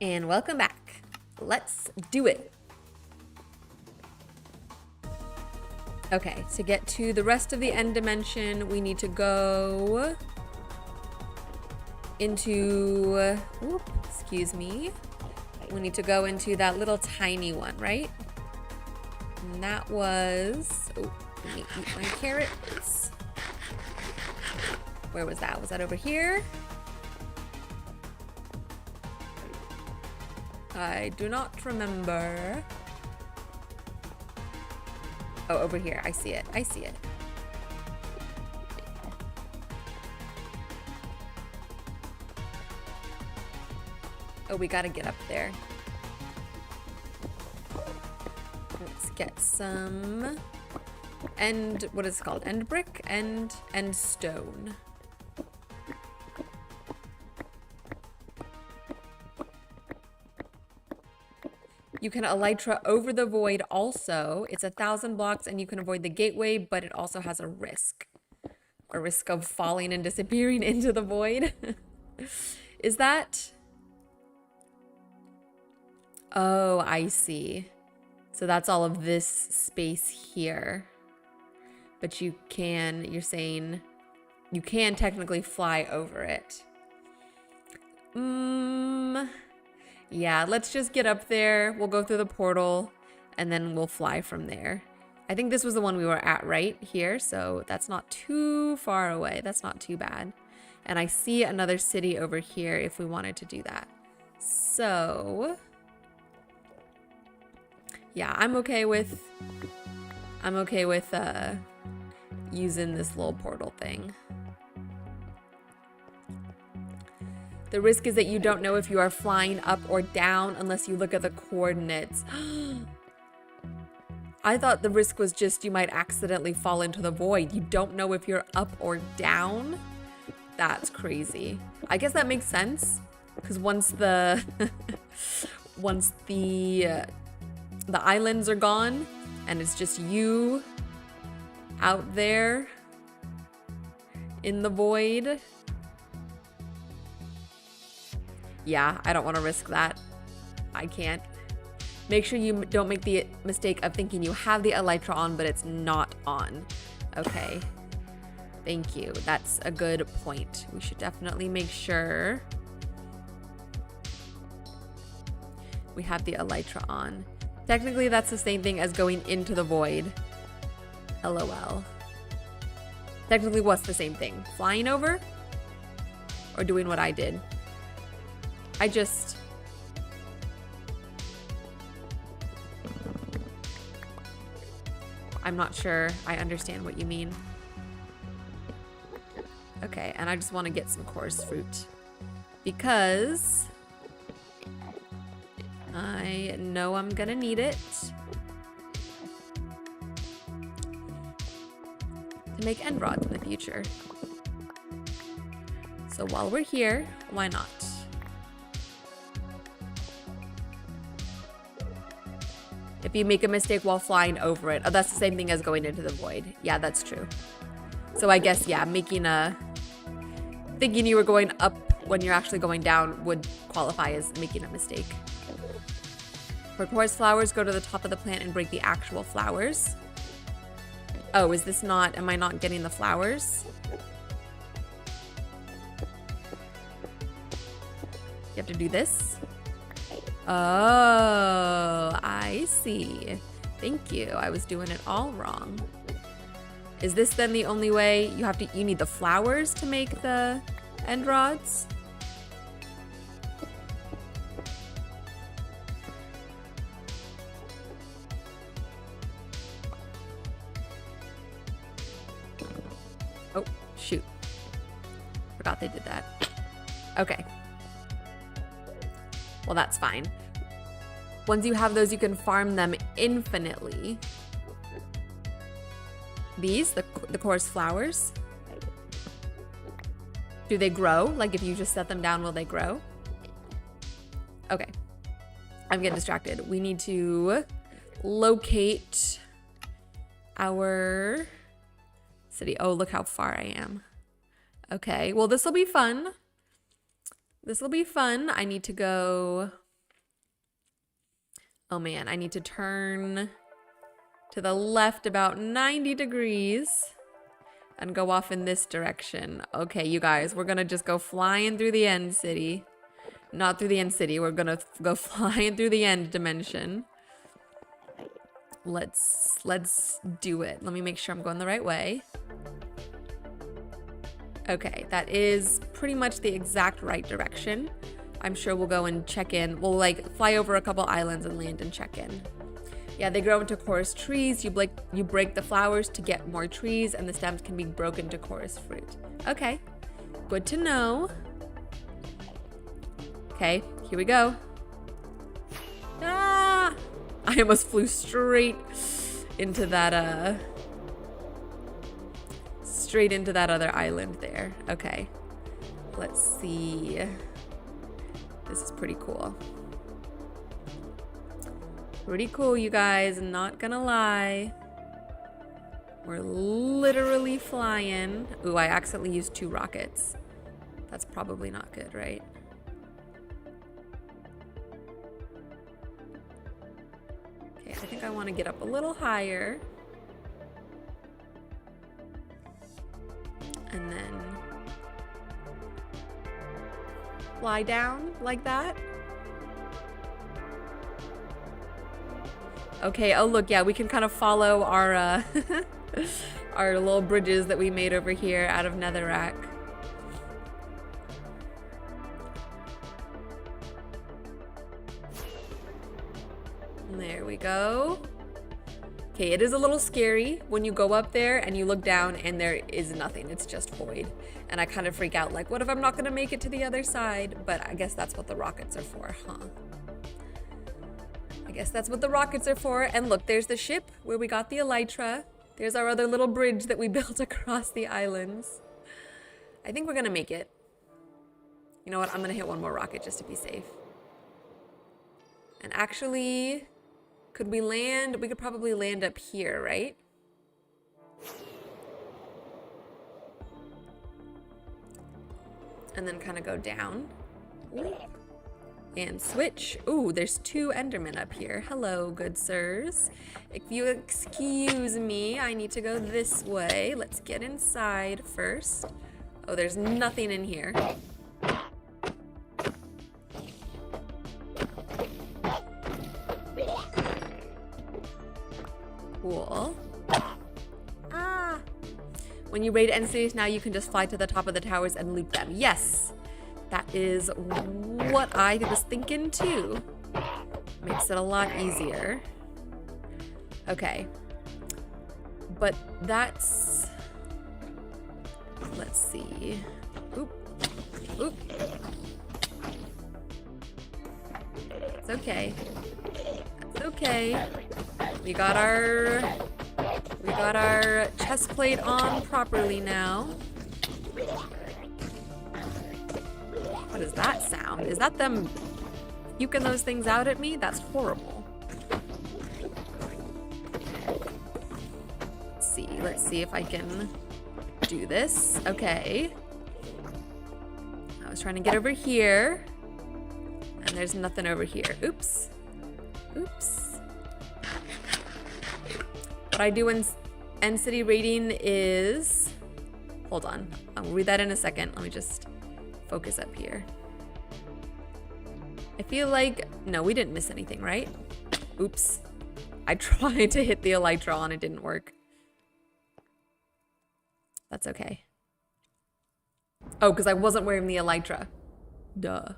And welcome back. Let's do it. Okay, to get to the rest of the end dimension, we need to go into, excuse me, We need to go into that little tiny one, right? And that was, oh, let me eat my carrots. Where was that? Was that over here? I do not remember. Oh, over here. I see it. I see it. Oh, we gotta get up there. Let's get some what is it called? End brick and stone. You can elytra over the void also. It's 1,000 blocks and you can avoid the gateway, but it also has a risk of falling and disappearing into the void. Is that? Oh, I see. So that's all of this space here. But you're saying you can technically fly over it. Yeah, let's just get up there. We'll go through the portal and then we'll fly from there. I think this was the one we were at right here, so that's not too far away. That's not too bad. And I see another city over here if we wanted to do that. So, yeah, I'm okay with using this little portal thing. The risk is that you don't know if you are flying up or down unless you look at the coordinates. I thought the risk was just you might accidentally fall into the void. You don't know if you're up or down. That's crazy. I guess that makes sense because once the islands are gone and it's just you out there in the void. Yeah, I don't want to risk that. I can't. Make sure you don't make the mistake of thinking you have the ELYTRA on, but it's not on. Okay. Thank you. That's a good point. We should definitely make sure we have the ELYTRA on. Technically, that's the same thing as going into the void. LOL. Technically, what's the same thing? Flying over? Or doing what I did? I'm not sure I understand what you mean. Okay, and I just want to get some coarse fruit because I know I'm gonna need it to make end rods in the future. So while we're here, why not? If you make a mistake while flying over it. Oh, that's the same thing as going into the void. Yeah, that's true. So I guess, yeah, thinking you were going up when you're actually going down would qualify as making a mistake. For coarse flowers, go to the top of the plant and break the actual flowers. Oh, am I not getting the flowers? You have to do this? Oh, I see. Thank you. I was doing it all wrong. Is this then the only way you need the flowers to make the end rods? Oh, shoot. Forgot they did that. Okay. Well, that's fine. Once you have those, you can farm them infinitely. These, the coarse flowers. Do they grow? Like if you just set them down, will they grow? Okay. I'm getting distracted. We need to locate our city. Oh, look how far I am. Okay, well, this will be fun. This will be fun. I need to go. Oh man, I need to turn to the left about 90 degrees and go off in this direction. Okay, you guys, we're gonna just go flying through the end city. Not through the end city. We're gonna go flying through the end dimension. Let's do it. Let me make sure I'm going the right way. Okay, that is pretty much the exact right direction. I'm sure we'll go and check in. We'll like fly over a couple islands and land and check in. Yeah, they grow into chorus trees. You break the flowers to get more trees, and the stems can be broken to chorus fruit. Okay, good to know. Okay, here we go. Ah! I almost flew straight into that other island there. Okay, let's see. This is pretty cool. Pretty cool, you guys, not gonna lie. We're literally flying. Ooh, I accidentally used 2 rockets. That's probably not good, right? Okay, I think I want to get up a little higher. And then fly down like that. Okay, oh look, yeah, we can kind of follow our our little bridges that we made over here out of netherrack. There we go. Okay, it is a little scary when you go up there and you look down and there is nothing. It's just void. And I kind of freak out, like, what if I'm not gonna make it to the other side? But I guess that's what the rockets are for, huh? I guess that's what the rockets are for. And look, there's the ship where we got the ELYTRA. There's our other little bridge that we built across the islands. I think we're gonna make it. You know what? I'm gonna hit one more rocket just to be safe. And actually, could we land? We could probably land up here, right? And then kind of go down. Ooh. And switch. Ooh, there's 2 Endermen up here. Hello, good sirs. If you excuse me, I need to go this way. Let's get inside first. Oh, there's nothing in here. Cool. Ah! When you raid end cities now, you can just fly to the top of the towers and loot them. Yes! That is what I was thinking too. Makes it a lot easier. Okay. But that's... Let's see. Oop. Oop. It's okay. It's okay. We got our chest plate on properly now. What is that sound? Is that them puking those things out at me? That's horrible. Let's see if I can do this. Okay. I was trying to get over here. And there's nothing over here. Oops. Oops. What I do in end city raiding is... Hold on. I'll read that in a second. Let me just focus up here. I feel like... No, we didn't miss anything, right? Oops. I tried to hit the ELYTRA and it didn't work. That's okay. Oh, because I wasn't wearing the ELYTRA. Duh.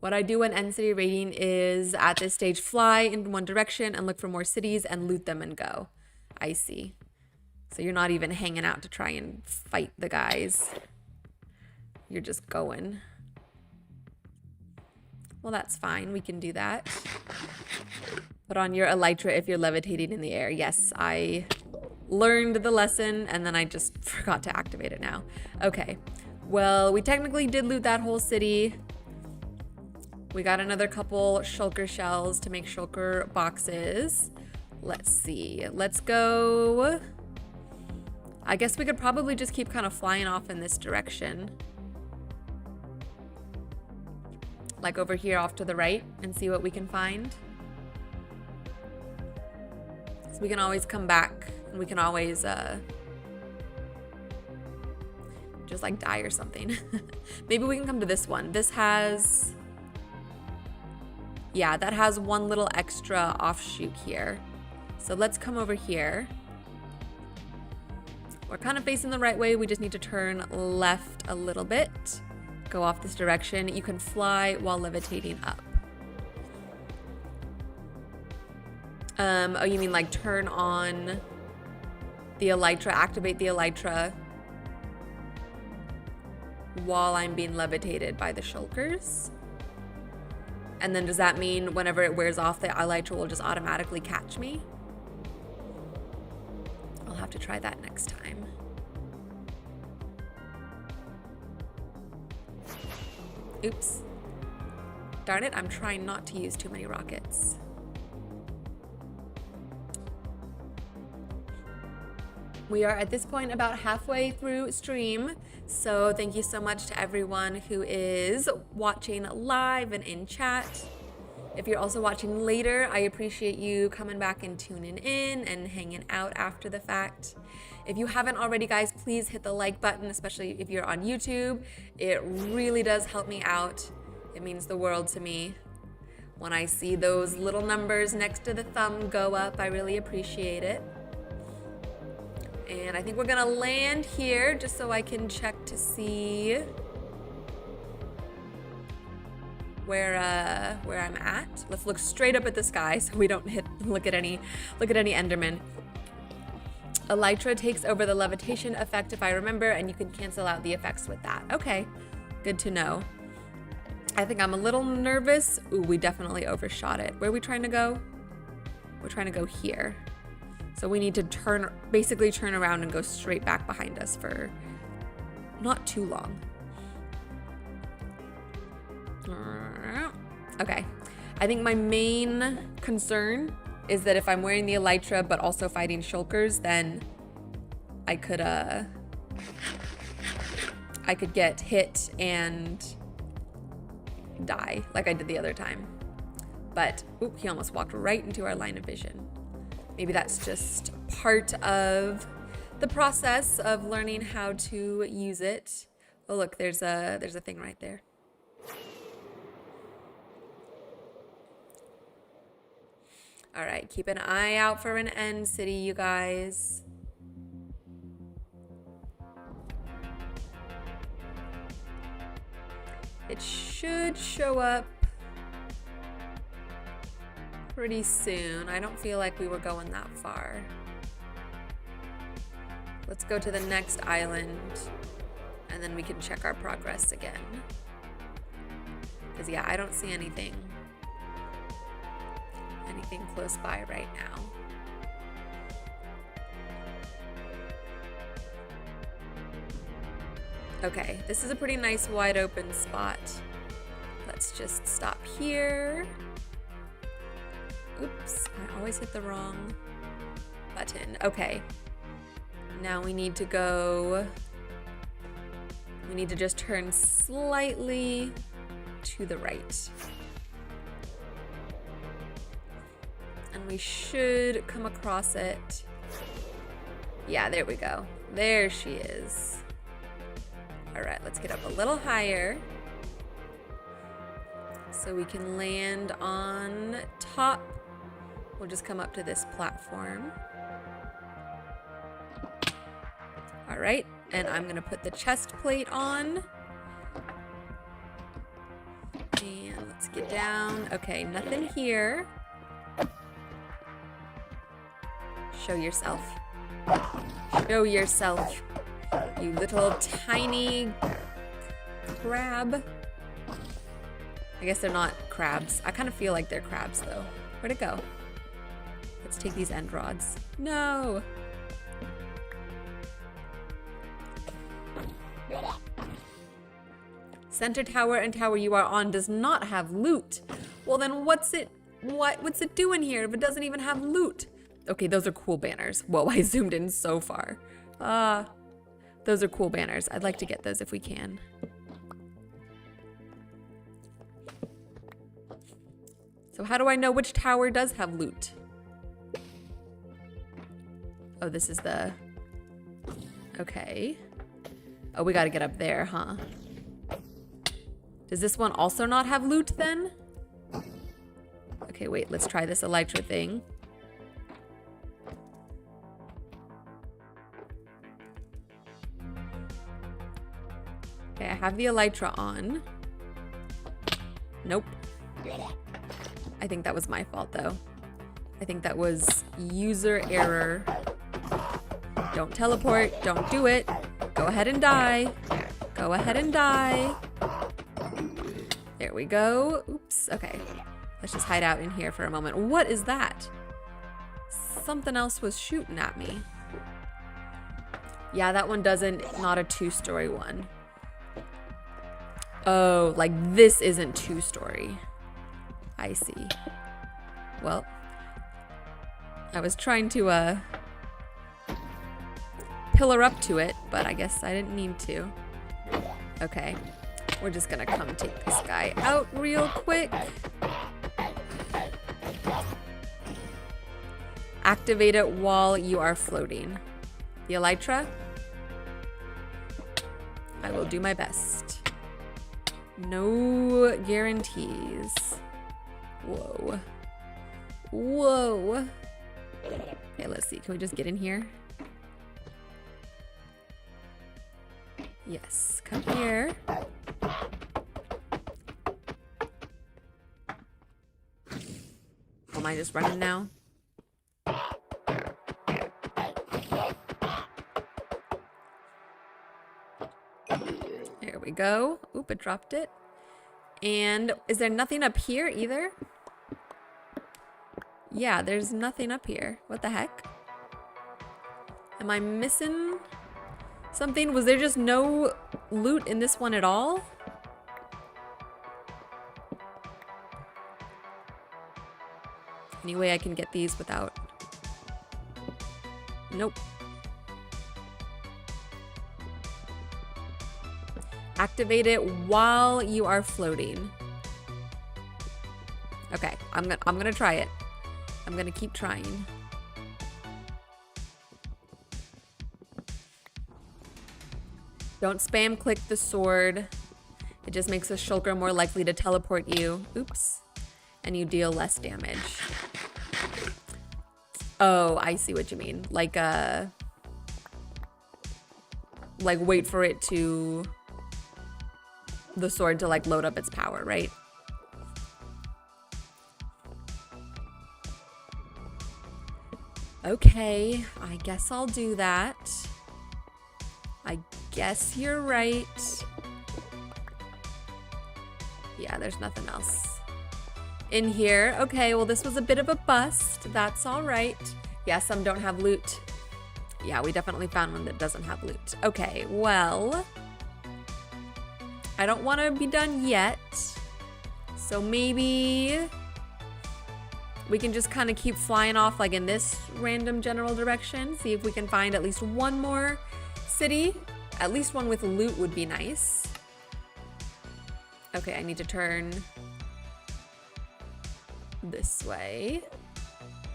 What I do in end city raiding is, at this stage, fly in one direction and look for more cities and loot them and go. I see. So you're not even hanging out to try and fight the guys. You're just going. Well, that's fine. We can do that. Put on your ELYTRA if you're levitating in the air. Yes, I learned the lesson and then I just forgot to activate it now. Okay. Well, we technically did loot that whole city. We got another couple shulker shells to make shulker boxes. Let's see. Let's go. I guess we could probably just keep kind of flying off in this direction. Like over here off to the right and see what we can find. So we can always come back and we can always just like die or something. Maybe we can come to this one. This has Yeah, that has one little extra offshoot here. So let's come over here. We're kind of facing the right way. We just need to turn left a little bit. Go off this direction. You can fly while levitating up. Oh, you mean like turn on the ELYTRA, activate the ELYTRA while I'm being levitated by the shulkers? And then does that mean whenever it wears off, the ELYTRA will just automatically catch me? I'll have to try that next time. Oops. Darn it, I'm trying not to use too many rockets. We are at this point about halfway through stream, so thank you so much to everyone who is watching live and in chat. If you're also watching later, I appreciate you coming back and tuning in and hanging out after the fact. If you haven't already, guys, please hit the like button, especially if you're on YouTube. It really does help me out. It means the world to me. When I see those little numbers next to the thumb go up, I really appreciate it. And I think we're gonna land here just so I can check to see where I'm at. Let's look straight up at the sky so we don't look at any Enderman. ELYTRA takes over the levitation effect if I remember, and you can cancel out the effects with that. Okay, good to know. I think I'm a little nervous. Ooh, we definitely overshot it. Where are we trying to go? We're trying to go here. So we need to basically turn around and go straight back behind us for not too long. Okay, I think my main concern is that if I'm wearing the ELYTRA but also fighting shulkers, then I could get hit and die like I did the other time. But, oop, he almost walked right into our line of vision. Maybe that's just part of the process of learning how to use it. Oh, look, there's a thing right there. All right, keep an eye out for an end city, you guys. It should show up pretty soon. I don't feel like we were going that far. Let's go to the next island and then we can check our progress again. Because yeah, I don't see anything close by right now. Okay, this is a pretty nice wide open spot. Let's just stop here. Oops, I always hit the wrong button. Okay, now we need to just turn slightly to the right. And we should come across it. Yeah, there we go. There she is. All right, let's get up a little higher so we can land on top. We'll just come up to this platform. All right, and I'm gonna put the chest plate on. And let's get down. Okay, nothing here. Show yourself. Show yourself, you little tiny crab. I guess they're not crabs. I kind of feel like they're crabs though. Where'd it go? Let's take these end rods. No. Center tower and tower you are on does not have loot. Well then what's it doing here if it doesn't even have loot? Okay, those are cool banners. Whoa, I zoomed in so far. Those are cool banners. I'd like to get those if we can. So how do I know which tower does have loot? Oh, this is the... Okay. Oh, we gotta get up there, huh? Does this one also not have loot then? Okay, wait, let's try this ELYTRA thing. Okay, I have the ELYTRA on. Nope. I think that was my fault though. I think that was user error. Don't teleport, don't do it. Go ahead and die. Go ahead and die. There we go. Oops, okay. Let's just hide out in here for a moment. What is that? Something else was shooting at me. Yeah, that one not a 2-story one. Oh, like this isn't 2-story. I see. Well, I was trying to pillar up to it, but I guess I didn't need to. Okay, we're just gonna come take this guy out real quick. Activate it while you are floating. The ELYTRA? I will do my best. No guarantees. Whoa. Whoa. Okay, let's see. Can we just get in here? Yes, come here. Am I just running now? There we go. Oop, it dropped it. And is there nothing up here either? Yeah, there's nothing up here. What the heck? Am I missing something? Was there just no loot in this one at all? Any way I can get these without... Nope. Activate it while you are floating. Okay, I'm gonna try it. I'm gonna keep trying. Don't spam click the sword. It just makes the shulker more likely to teleport you. Oops. And you deal less damage. Oh, I see what you mean. Like wait for it to... the sword to like load up its power, right? Okay, I guess I'll do that. I guess you're right. Yeah, there's nothing else in here. Okay, well this was a bit of a bust. That's all right. Yeah, some don't have loot. Yeah, we definitely found one that doesn't have loot. Okay, well... I don't want to be done yet, so maybe we can just kind of keep flying off like in this random general direction, see if we can find at least one more city. At least one with loot would be nice. Okay, I need to turn this way.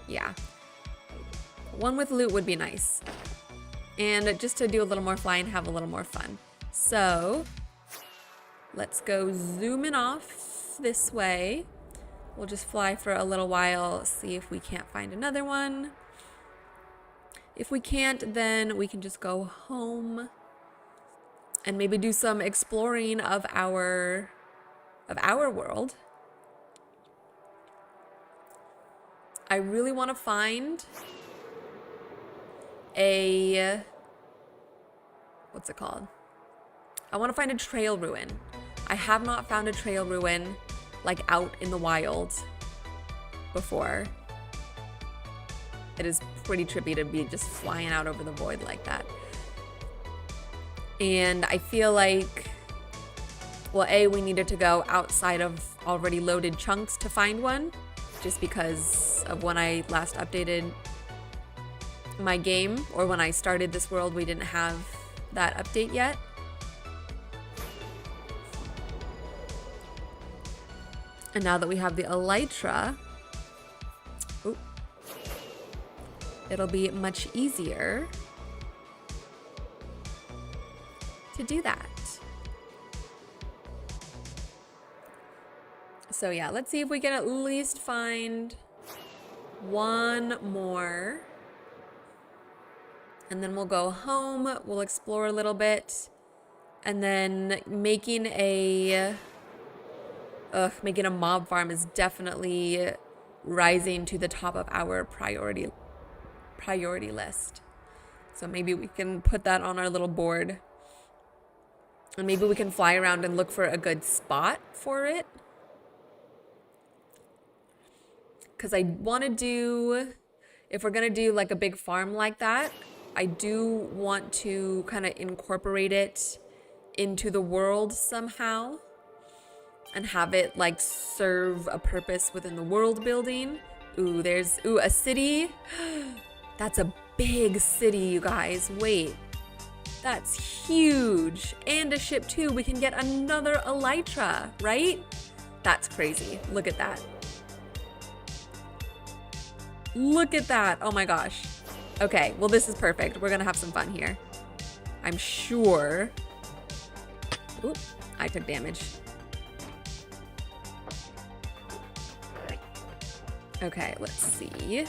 Yeah. One with loot would be nice. And just to do a little more flying, have a little more fun. So... let's go zooming off this way. We'll just fly for a little while, see if we can't find another one. If we can't, then we can just go home and maybe do some exploring of our world. I really want to find a... what's it called? I want to find a trail ruin. I have not found a trail ruin like out in the wild before. It is pretty trippy to be just flying out over the void like that. And I feel like, well, A, we needed to go outside of already loaded chunks to find one, just because of when I last updated my game, or when I started this world, we didn't have that update yet. And now that we have the ELYTRA, it'll be much easier to do that. So yeah, let's see if we can at least find one more. And then we'll go home, we'll explore a little bit, and then making a mob farm is definitely rising to the top of our priority list. So maybe we can put that on our little board. And maybe we can fly around and look for a good spot for it. Because I want to do, if we're going to do like a big farm like that, I do want to kind of incorporate it into the world somehow and have it like serve a purpose within the world building. Ooh, there's, a city. That's a big city, you guys. Wait, that's huge. And a ship too. We can get another ELYTRA, right? That's crazy. Look at that. Look at that. Oh my gosh. Okay, well this is perfect. We're gonna have some fun here. I'm sure. Oop, I took damage. Okay, let's see.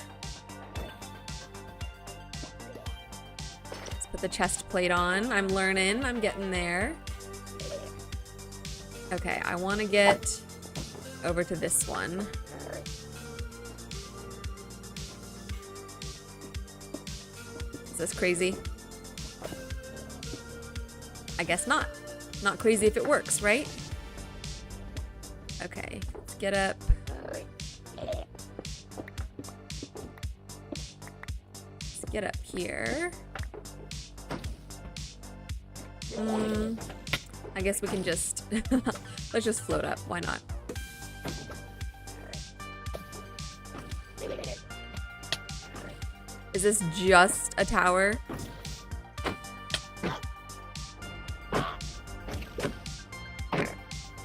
Let's put the chest plate on. I'm learning, I'm getting there. Okay, I wanna get over to this one. Is this crazy? I guess not. Not crazy if it works, right? Okay, let's get up. Let's get up here. I guess we can just, let's just float up. Why not? Is this just a tower?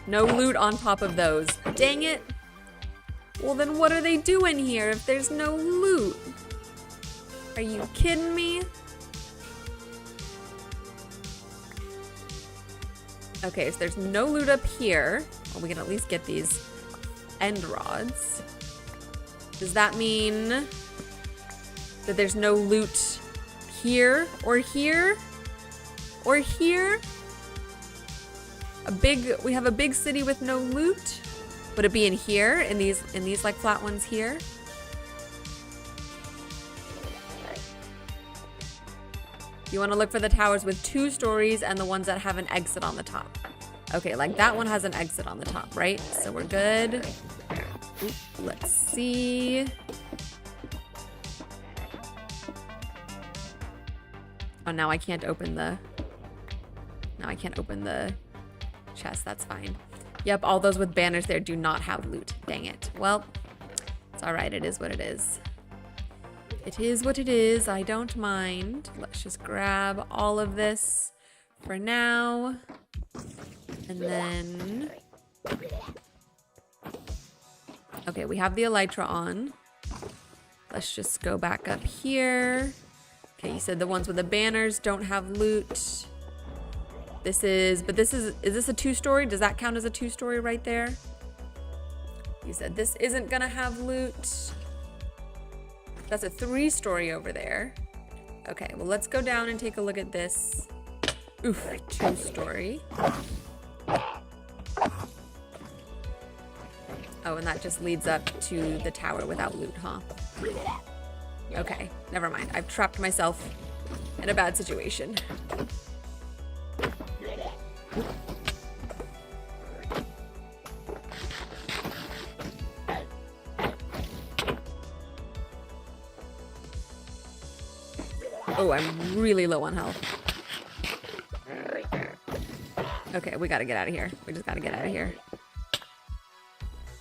No loot on top of those. Dang it. Well, then what are they doing here if there's no loot? Are you kidding me? Okay, so there's no loot up here. Well, we can at least get these end rods. Does that mean that there's no loot here or here or here? We have a big city with no loot. Would it be in here, in these like flat ones here? You want to look for the towers with 2 stories and the ones that have an exit on the top. Okay, like that one has an exit on the top, right? So we're good. Oop, let's see. Oh, now I can't open the chest. That's fine. Yep, all those with banners there do not have loot. Dang it. Well, it's all right. It is what it is. It is what it is. I don't mind. Let's just grab all of this for now. And then... Okay, we have the ELYTRA on. Let's just go back up here. Okay, you said the ones with the banners don't have loot. Is this a 2-story? Does that count as a 2-story right there? You said this isn't gonna have loot. That's a 3-story over there. Okay, well let's go down and take a look at this. Oof, 2-story. Oh, and that just leads up to the tower without loot, huh? Okay, never mind. I've trapped myself in a bad situation. Oh, I'm really low on health. Okay, we gotta get out of here. We just gotta get out of here.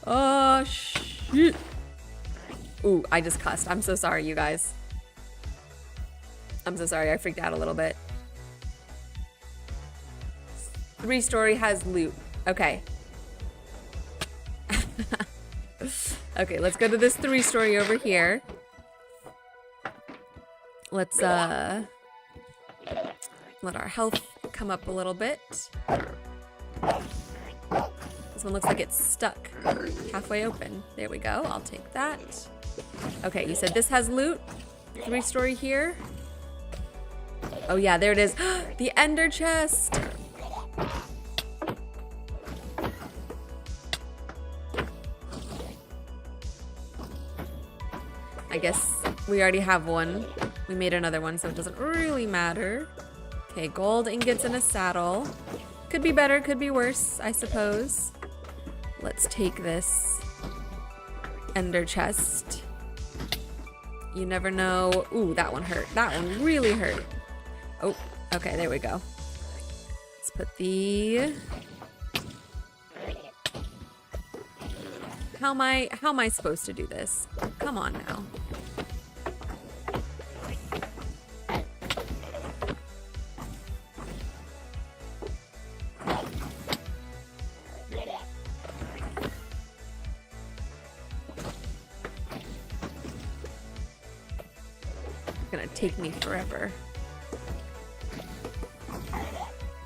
Oh, shit. Ooh, I just cussed. I'm so sorry, you guys. I'm so sorry. I freaked out a little bit. 3-story has loot. Okay. Okay, let's go to this 3-story over here. Let's let our health come up a little bit. This one looks like it's stuck halfway open. There we go. I'll take that. Okay, you said this has loot. 3-story here. Oh yeah, there it is. The ender chest. I guess we already have one. We made another one, so it doesn't really matter. Okay, gold ingots in a saddle. Could be better, could be worse, I suppose. Let's take this ender chest. You never know. Ooh, that one hurt. That one really hurt. Oh, okay, there we go. Let's put the... How am I supposed to do this? Come on now. It's gonna take me forever.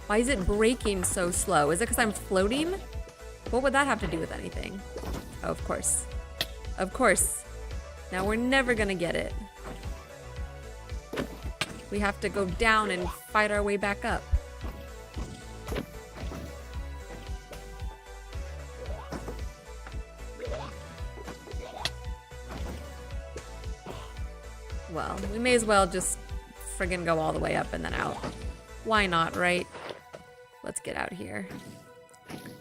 Why is it breaking so slow? Is it because I'm floating? What would that have to do with anything? Oh, of course. Of course. Now we're never gonna get it. We have to go down and fight our way back up. Well, we may as well just friggin' go all the way up and then out. Why not, right? Let's get out here.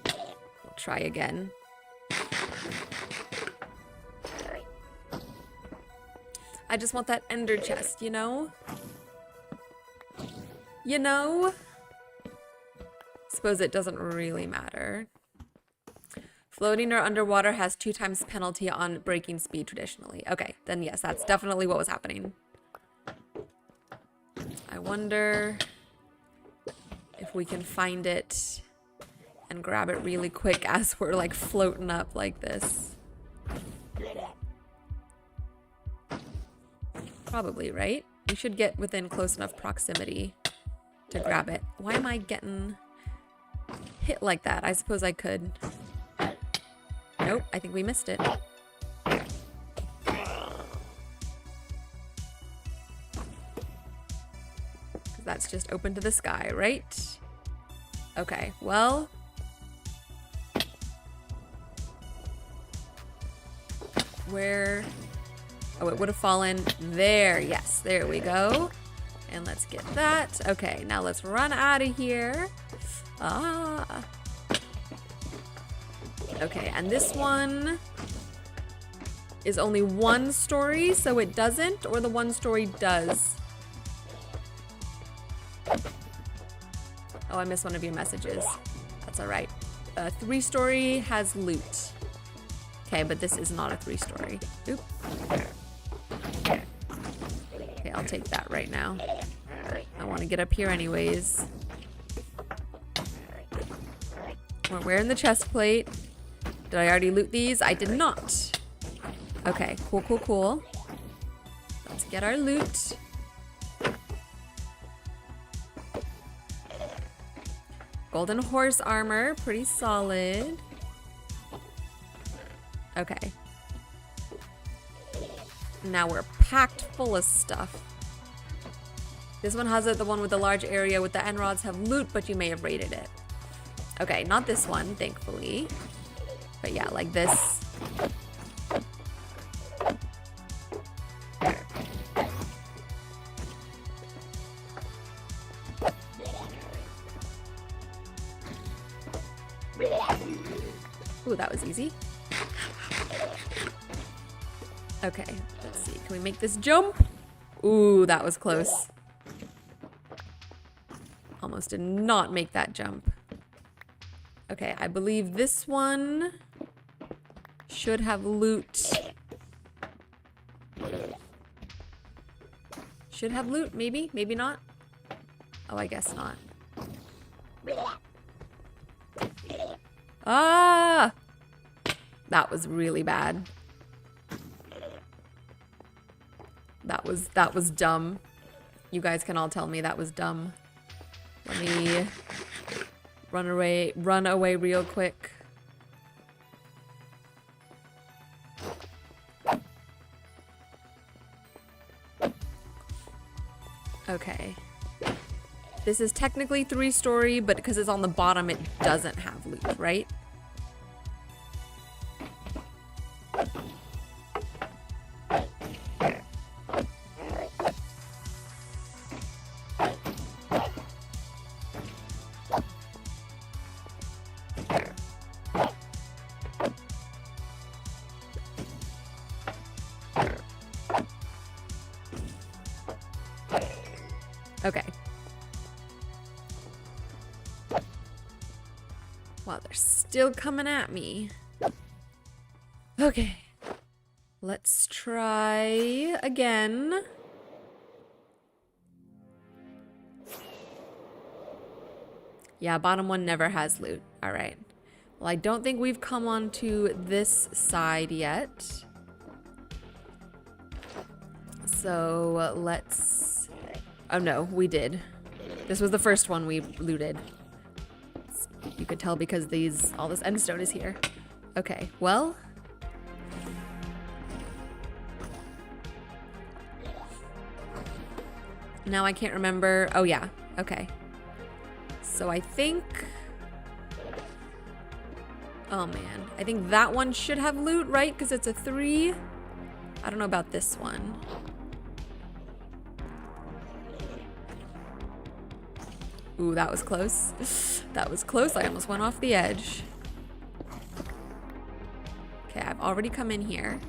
We'll try again. I just want that ender chest, you know? You know? Suppose it doesn't really matter. Floating or underwater has 2 times penalty on breaking speed traditionally. Okay, then yes, that's definitely what was happening. I wonder if we can find it and grab it really quick as we're like floating up like this. Probably, right? We should get within close enough proximity to grab it. Why am I getting hit like that? I suppose I could. Nope, I think we missed it. 'Cause that's just open to the sky, right? Okay, well. Where? Oh, it would have fallen there. Yes, there we go. And let's get that. Okay, now let's run out of here. Ah. Okay, and this one is only 1 story, so it doesn't, or the 1 story does. Oh, I missed one of your messages. That's all right. 3-story has loot. Okay, but this is not a 3-story. Oop. Okay, I'll take that right now. I want to get up here anyways. We're wearing the chest plate. Did I already loot these? I did not. Okay, cool, cool, cool. Let's get our loot. Golden horse armor, pretty solid. Okay. Now we're packed full of stuff. This one has it, the one with the large area with the end rods have loot, but you may have raided it. Okay, not this one, thankfully. But yeah, like this. Ooh, that was easy. Okay, let's see. Can we make this jump? Ooh, that was close. Almost did not make that jump. Okay, I believe this one should have loot. Should have loot, maybe? Maybe not? Oh, I guess not. Ah! That was really bad. That was dumb. You guys can all tell me that was dumb. Let me run away real quick. Okay. This is technically 3-story, but because it's on the bottom, it doesn't have loot, right? Okay. Wow, they're still coming at me. Okay. Let's try again. Yeah, bottom one never has loot. All right. Well, I don't think we've come onto this side yet. So let's... Oh no, we did. This was the first one we looted. You could tell because all this endstone is here. Okay, well. Now I can't remember. Oh yeah, okay. So I think... Oh man, I think that one should have loot, right? Because it's a 3. I don't know about this one. Ooh, that was close. That was close. I almost went off the edge. Okay, I've already come in here.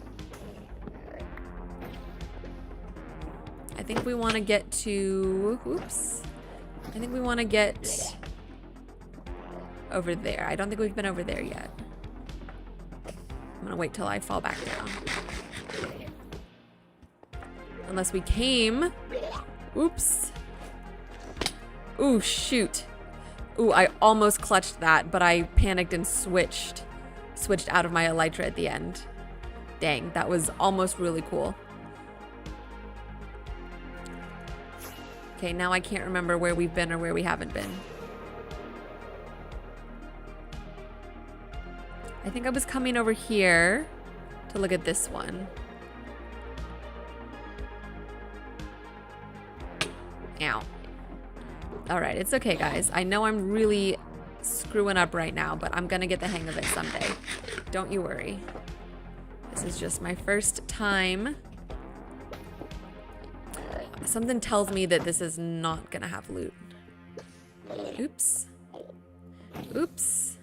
I think we want to get to... Oops. I think we want to get over there. I don't think we've been over there yet. I'm going to wait till I fall back down. Unless we came... Oops. Ooh, shoot. Ooh, I almost clutched that, but I panicked and switched out of my ELYTRA at the end. Dang, that was almost really cool. Okay, now I can't remember where we've been or where we haven't been. I think I was coming over here to look at this one. Ow. All right, it's okay, guys. I know I'm really screwing up right now, but I'm gonna get the hang of it someday. Don't you worry. This is just my first time. Something tells me that this is not gonna have loot. Oops. Oops.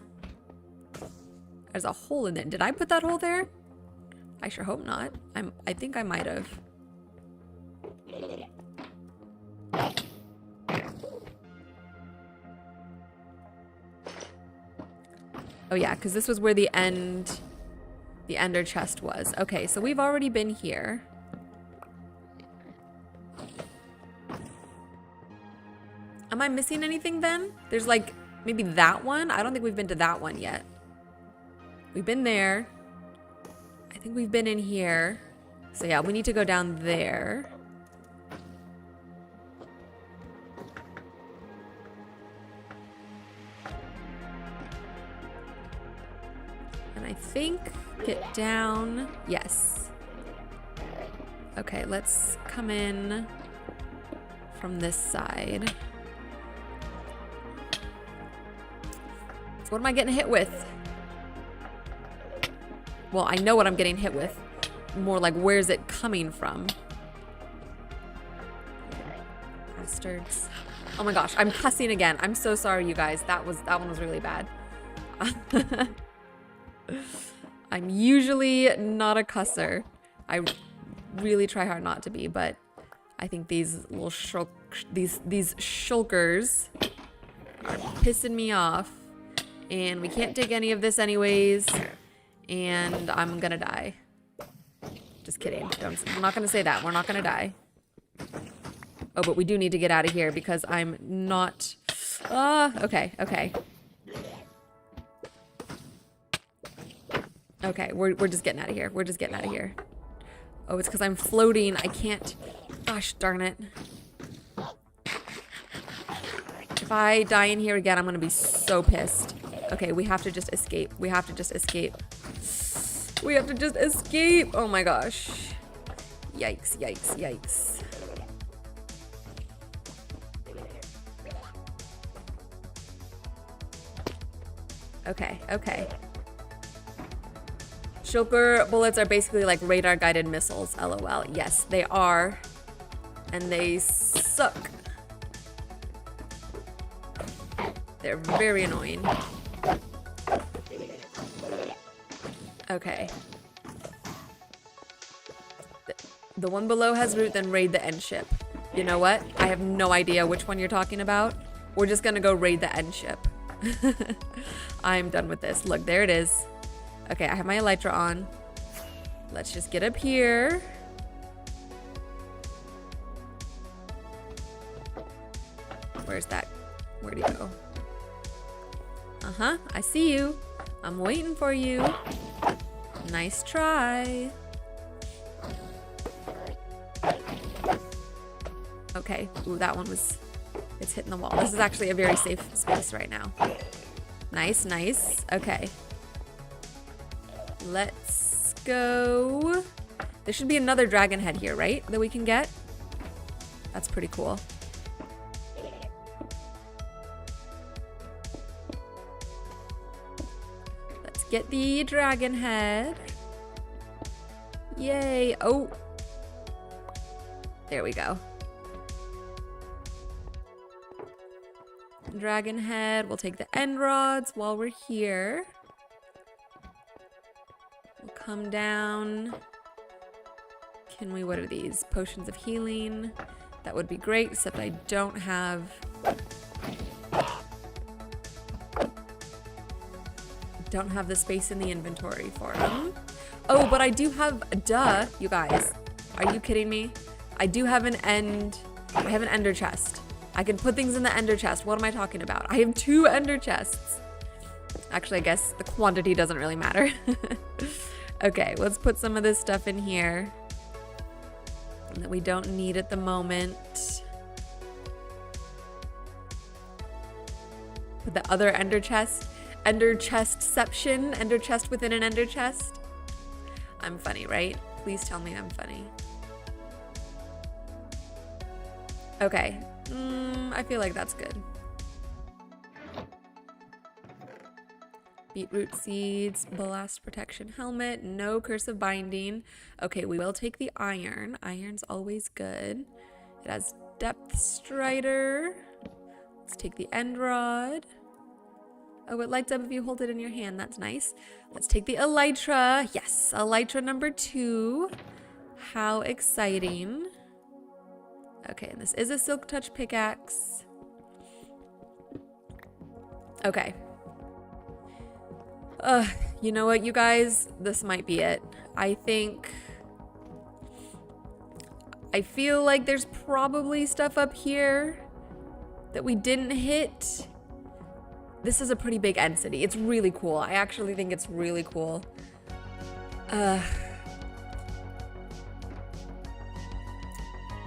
There's a hole in it. Did I put that hole there? I sure hope not. I think I might have. Oh yeah, because this was where the ender chest was. Okay, so we've already been here. Am I missing anything then? There's like maybe that one. I don't think we've been to that one yet. We've been there. I think we've been in here. So yeah, we need to go down there. And I think get down. Yes. Okay, let's come in from this side. So what am I getting hit with? Well, I know what I'm getting hit with. More like, where's it coming from? Bastards. Oh my gosh, I'm cussing again. I'm so sorry, you guys. That one was really bad. I'm usually not a cusser. I really try hard not to be, but I think these little these shulkers are pissing me off, and we can't take any of this anyways, and I'm gonna die. Just kidding. I'm not gonna say that. We're not gonna die. Oh, but we do need to get out of here because I'm not... okay, okay. Okay, we're just getting out of here. We're just getting out of here. Oh, it's because I'm floating. I can't... Gosh darn it. If I die in here again, I'm going to be so pissed. Okay, we have to just escape. We have to just escape. We have to just escape. Oh my gosh. Yikes, yikes, yikes. Okay, okay. Shulker bullets are basically like radar-guided missiles, LOL. Yes, they are. And they suck. They're very annoying. Okay. The one below has root, then raid the end ship. You know what? I have no idea which one you're talking about. We're just gonna go raid the end ship. I'm done with this. Look, there it is. Okay, I have my ELYTRA on. Let's just get up here. Where's that? Where'd he go? Uh-huh, I see you. I'm waiting for you. Nice try. Okay, ooh, that one was, it's hitting the wall. This is actually a very safe space right now. Nice, nice. Okay. Let's go. There should be another dragon head here, right? That we can get? That's pretty cool. Let's get the dragon head. Yay. Oh. There we go. Dragon head. We'll take the end rods while we're here. We'll come down. Can we, what are these? Potions of healing. That would be great, except I don't have... Don't have the space in the inventory for them. Oh, but I do have, duh, you guys. Are you kidding me? I do have an I have an ender chest. I can put things in the ender chest. What am I talking about? I have 2 ender chests. Actually, I guess the quantity doesn't really matter. Okay, let's put some of this stuff in here that we don't need at the moment. Put the other ender chest chestception, ender chest within an ender chest. I'm funny, right? Please tell me I'm funny. Okay. I feel like that's good. Beetroot seeds, blast protection helmet, no curse of binding. Okay, we will take the iron. Iron's always good. It has depth strider. Let's take the end rod. Oh, it lights up if you hold it in your hand. That's nice. Let's take the ELYTRA. Yes, ELYTRA number 2. How exciting. Okay, and this is a silk touch pickaxe. Okay. You know what, you guys? This might be it. I feel like there's probably stuff up here that we didn't hit. This is a pretty big end city. It's really cool. I actually think it's really cool.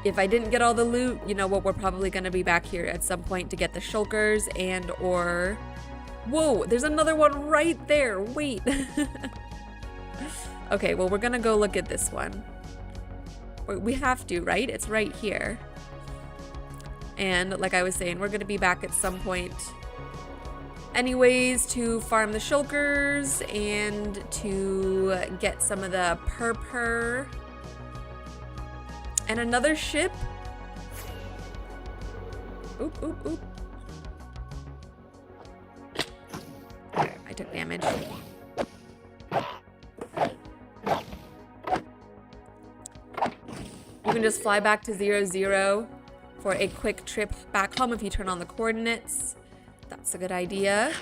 If I didn't get all the loot, you know what, we're probably gonna be back here at some point to get the shulkers and or... Whoa, there's another one right there. Wait. Okay, well, we're gonna go look at this one. We have to, right? It's right here. And like I was saying, we're gonna be back at some point anyways to farm the shulkers and to get some of the purr. And another ship. Oop, oop, oop. I took damage. You can just fly back to 0-0 for a quick trip back home if you turn on the coordinates. That's a good idea.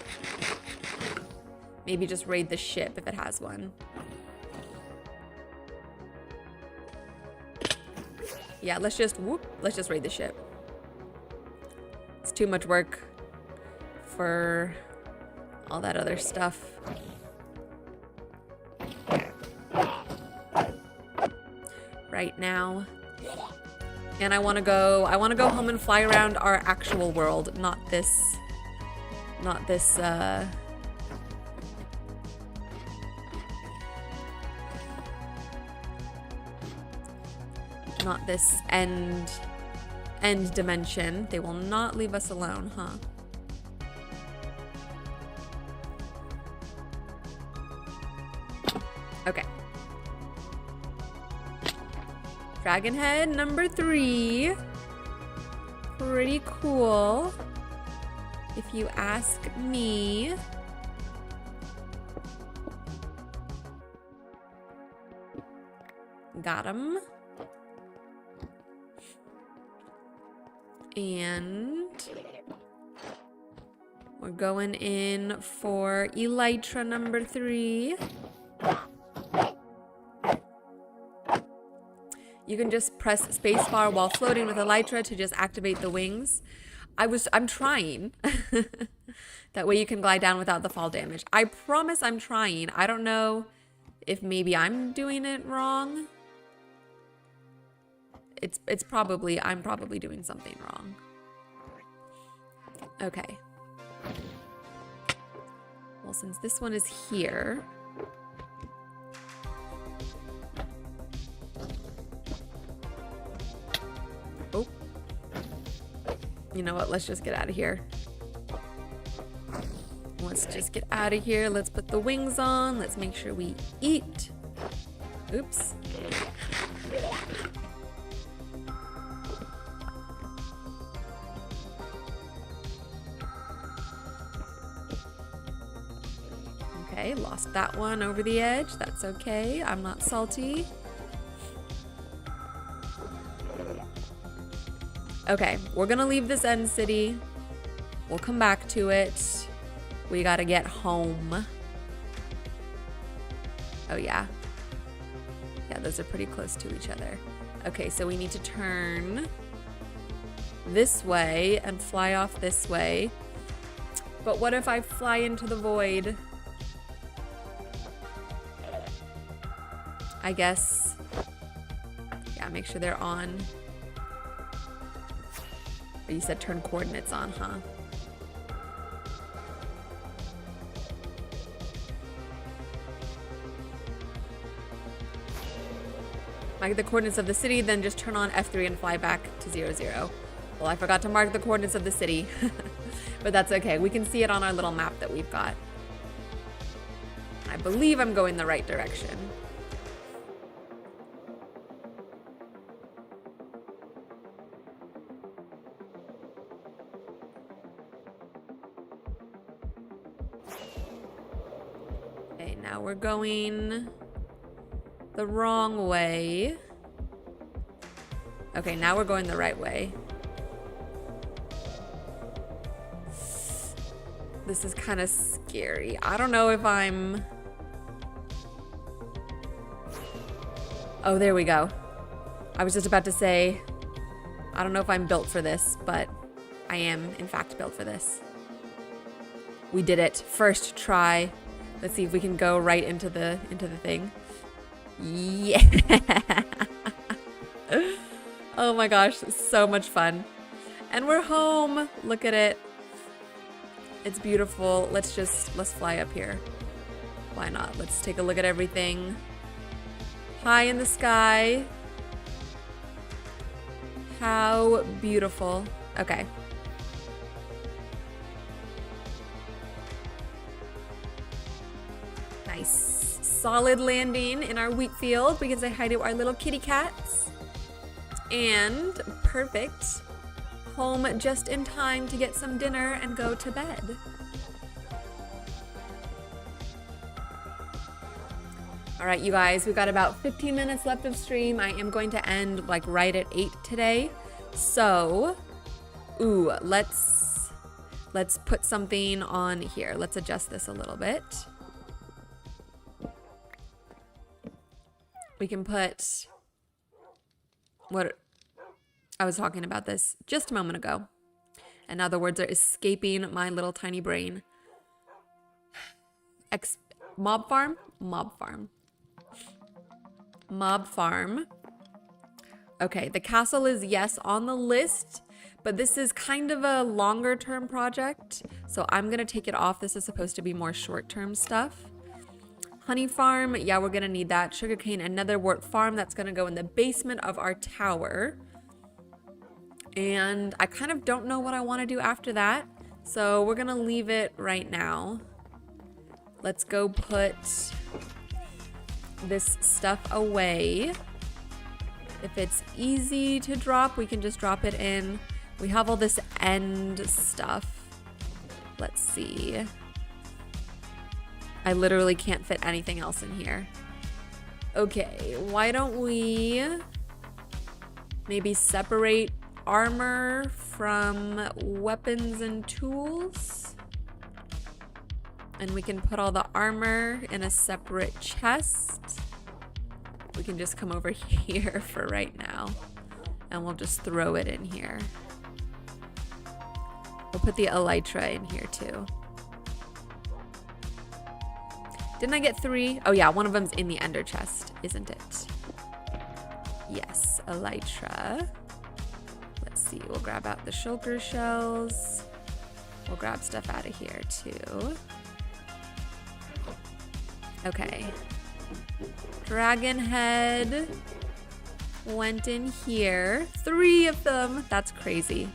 Maybe just raid the ship if it has one. Yeah, let's just raid the ship. It's too much work for all that other stuff. Right now. And I want to go home and fly around our actual world, not this end dimension. They will not leave us alone, huh? Okay. Dragon head number 3. Pretty cool, if you ask me. Got him. And we're going in for ELYTRA number 3. You can just press spacebar while floating with ELYTRA to just activate the wings. I'm trying. That way you can glide down without the fall damage. I promise I'm trying. I don't know if maybe I'm doing it wrong. I'm probably doing something wrong. Okay. Well, since this one is here, oh, you know what? Let's just get out of here. Let's just get out of here. Let's put the wings on. Let's make sure we eat. Oops. Okay, lost that one over the edge. That's okay. I'm not salty. Okay, we're gonna leave this end city. We'll come back to it. We gotta get home. Oh yeah. Yeah, those are pretty close to each other. Okay, so we need to turn this way and fly off this way. But what if I fly into the void? I guess, yeah, make sure they're on. But you said turn coordinates on, huh? Mark the coordinates of the city, then just turn on F3 and fly back to 0, 0. Well, I forgot to mark the coordinates of the city, but that's okay. We can see it on our little map that we've got. I believe I'm going the right direction. Okay, now we're going the wrong way. Okay, now we're going the right way. This is kind of scary. I don't know if I'm... Oh, there we go. I was just about to say, I don't know if I'm built for this, but I am, in fact, built for this. We did it. First try. Let's see if we can go right into the thing. Yeah. Oh my gosh, so much fun. And we're home. Look at it. It's beautiful. Let's fly up here. Why not? Let's take a look at everything. High in the sky. How beautiful. Okay. Nice. Solid landing in our wheat field. We can say hi to our little kitty cats. And perfect. Home just in time to get some dinner and go to bed. All right, you guys, we've got about 15 minutes left of stream. I am going to end like right at 8 today. So, ooh, let's put something on here. Let's adjust this a little bit. We can put what I was talking about this just a moment ago. And now the words are escaping my little tiny brain. Mob farm? Mob farm. Mob farm. Okay, the castle is yes on the list, but this is kind of a longer term project. So I'm gonna take it off. This is supposed to be more short term stuff. Honey farm, yeah, we're gonna need that. Sugarcane and netherwort farm, that's gonna go in the basement of our tower. And I kind of don't know what I wanna do after that. So we're gonna leave it right now. Let's go put this stuff away. If it's easy to drop, we can just drop it in. We have all this end stuff. Let's see. I literally can't fit anything else in here. Okay, why don't we maybe separate armor from weapons and tools? And we can put all the armor in a separate chest. We can just come over here for right now, and we'll just throw it in here. We'll put the ELYTRA in here too. Didn't I get 3? Oh yeah, one of them's in the ender chest, isn't it? Yes, ELYTRA. Let's see, we'll grab out the shulker shells. We'll grab stuff out of here too. Okay. Dragon head went in here. 3 of them. That's crazy.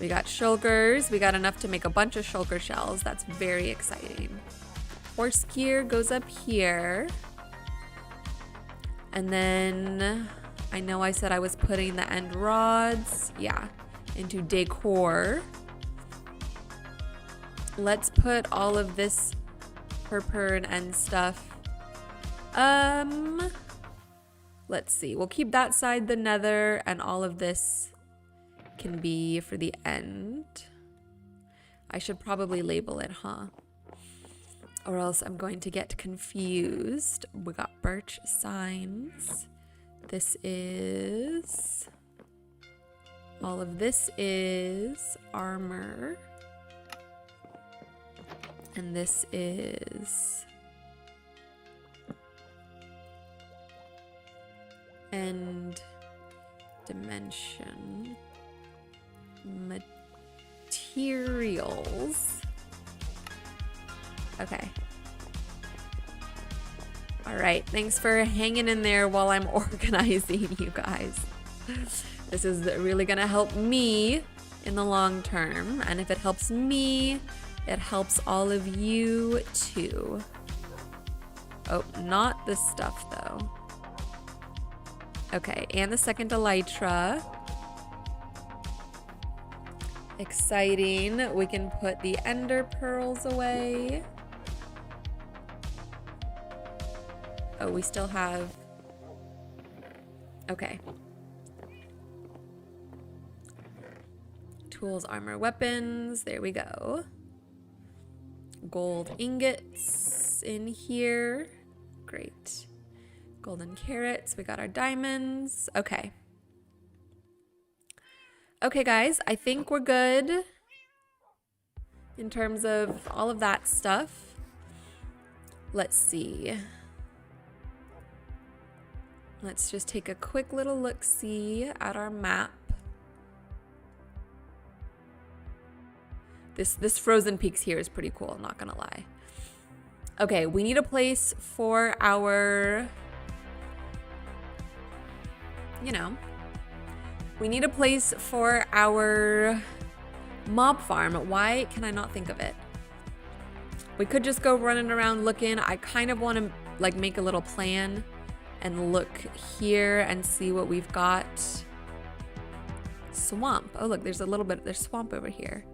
We got shulkers. We got enough to make a bunch of shulker shells. That's very exciting. Horse gear goes up here. And then I know I said I was putting the end rods, yeah, into decor. Let's put all of this purple and end stuff. Let's see. We'll keep that side the nether, and all of this can be for the end. I should probably label it, huh? Or else I'm going to get confused. We got birch signs. This is... all of this is armor. And this is... end dimension. Materials. Okay. All right. Thanks for hanging in there while I'm organizing, you guys. This is really going to help me in the long term. And if it helps me, it helps all of you too. Oh, not this stuff though. Okay. And the second ELYTRA. Exciting. We can put the ender pearls away. Oh, we still have... okay. Tools, armor, weapons. There we go. Gold ingots in here. Great. Golden carrots. We got our diamonds. Okay. Okay, guys. I think we're good in terms of all of that stuff. Let's see. Let's just take a quick little look-see at our map. This frozen peaks here is pretty cool, I'm not gonna lie. Okay, we need a place for our, you know, we need a place for our mob farm. Why can I not think of it? We could just go running around looking. I kind of want to like make a little plan and look here and see what we've got. Swamp. Oh, look, there's swamp over here.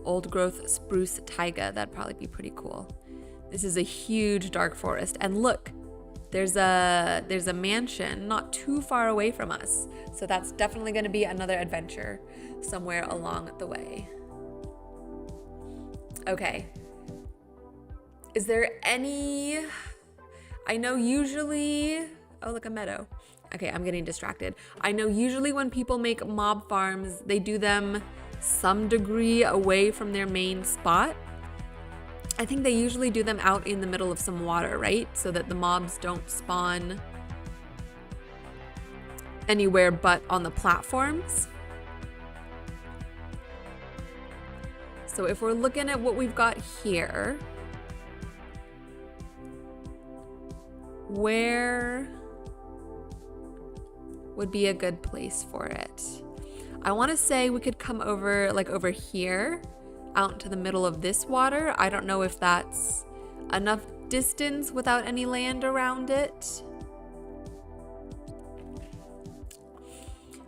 Old growth spruce taiga. That'd probably be pretty cool. This is a huge dark forest. And look, there's a mansion not too far away from us. So that's definitely going to be another adventure somewhere along the way. Okay. Is there any... I know usually... oh, look, a meadow. Okay, I'm getting distracted. I know usually when people make mob farms, they do them some degree away from their main spot. I think they usually do them out in the middle of some water, right? So that the mobs don't spawn anywhere but on the platforms. So if we're looking at what we've got here, where would be a good place for it? I want to say we could come over, like over here, out into the middle of this water. I don't know if that's enough distance without any land around it.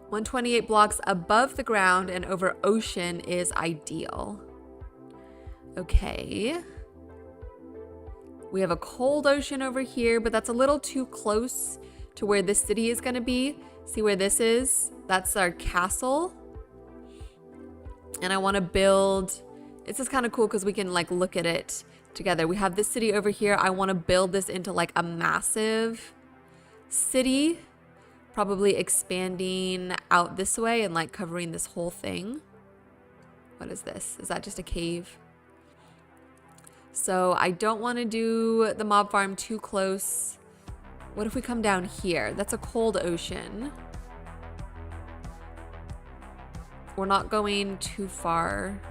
128 blocks above the ground and over ocean is ideal. Okay. We have a cold ocean over here, but that's a little too close to where this city is going to be. See where this is? That's our castle. And I want to build, this is kind of cool because we can like look at it together. We have this city over here. I want to build this into like a massive city, probably expanding out this way and like covering this whole thing. What is this? Is that just a cave? So I don't want to do the mob farm too close. What if we come down here? That's a cold ocean. We're not going too far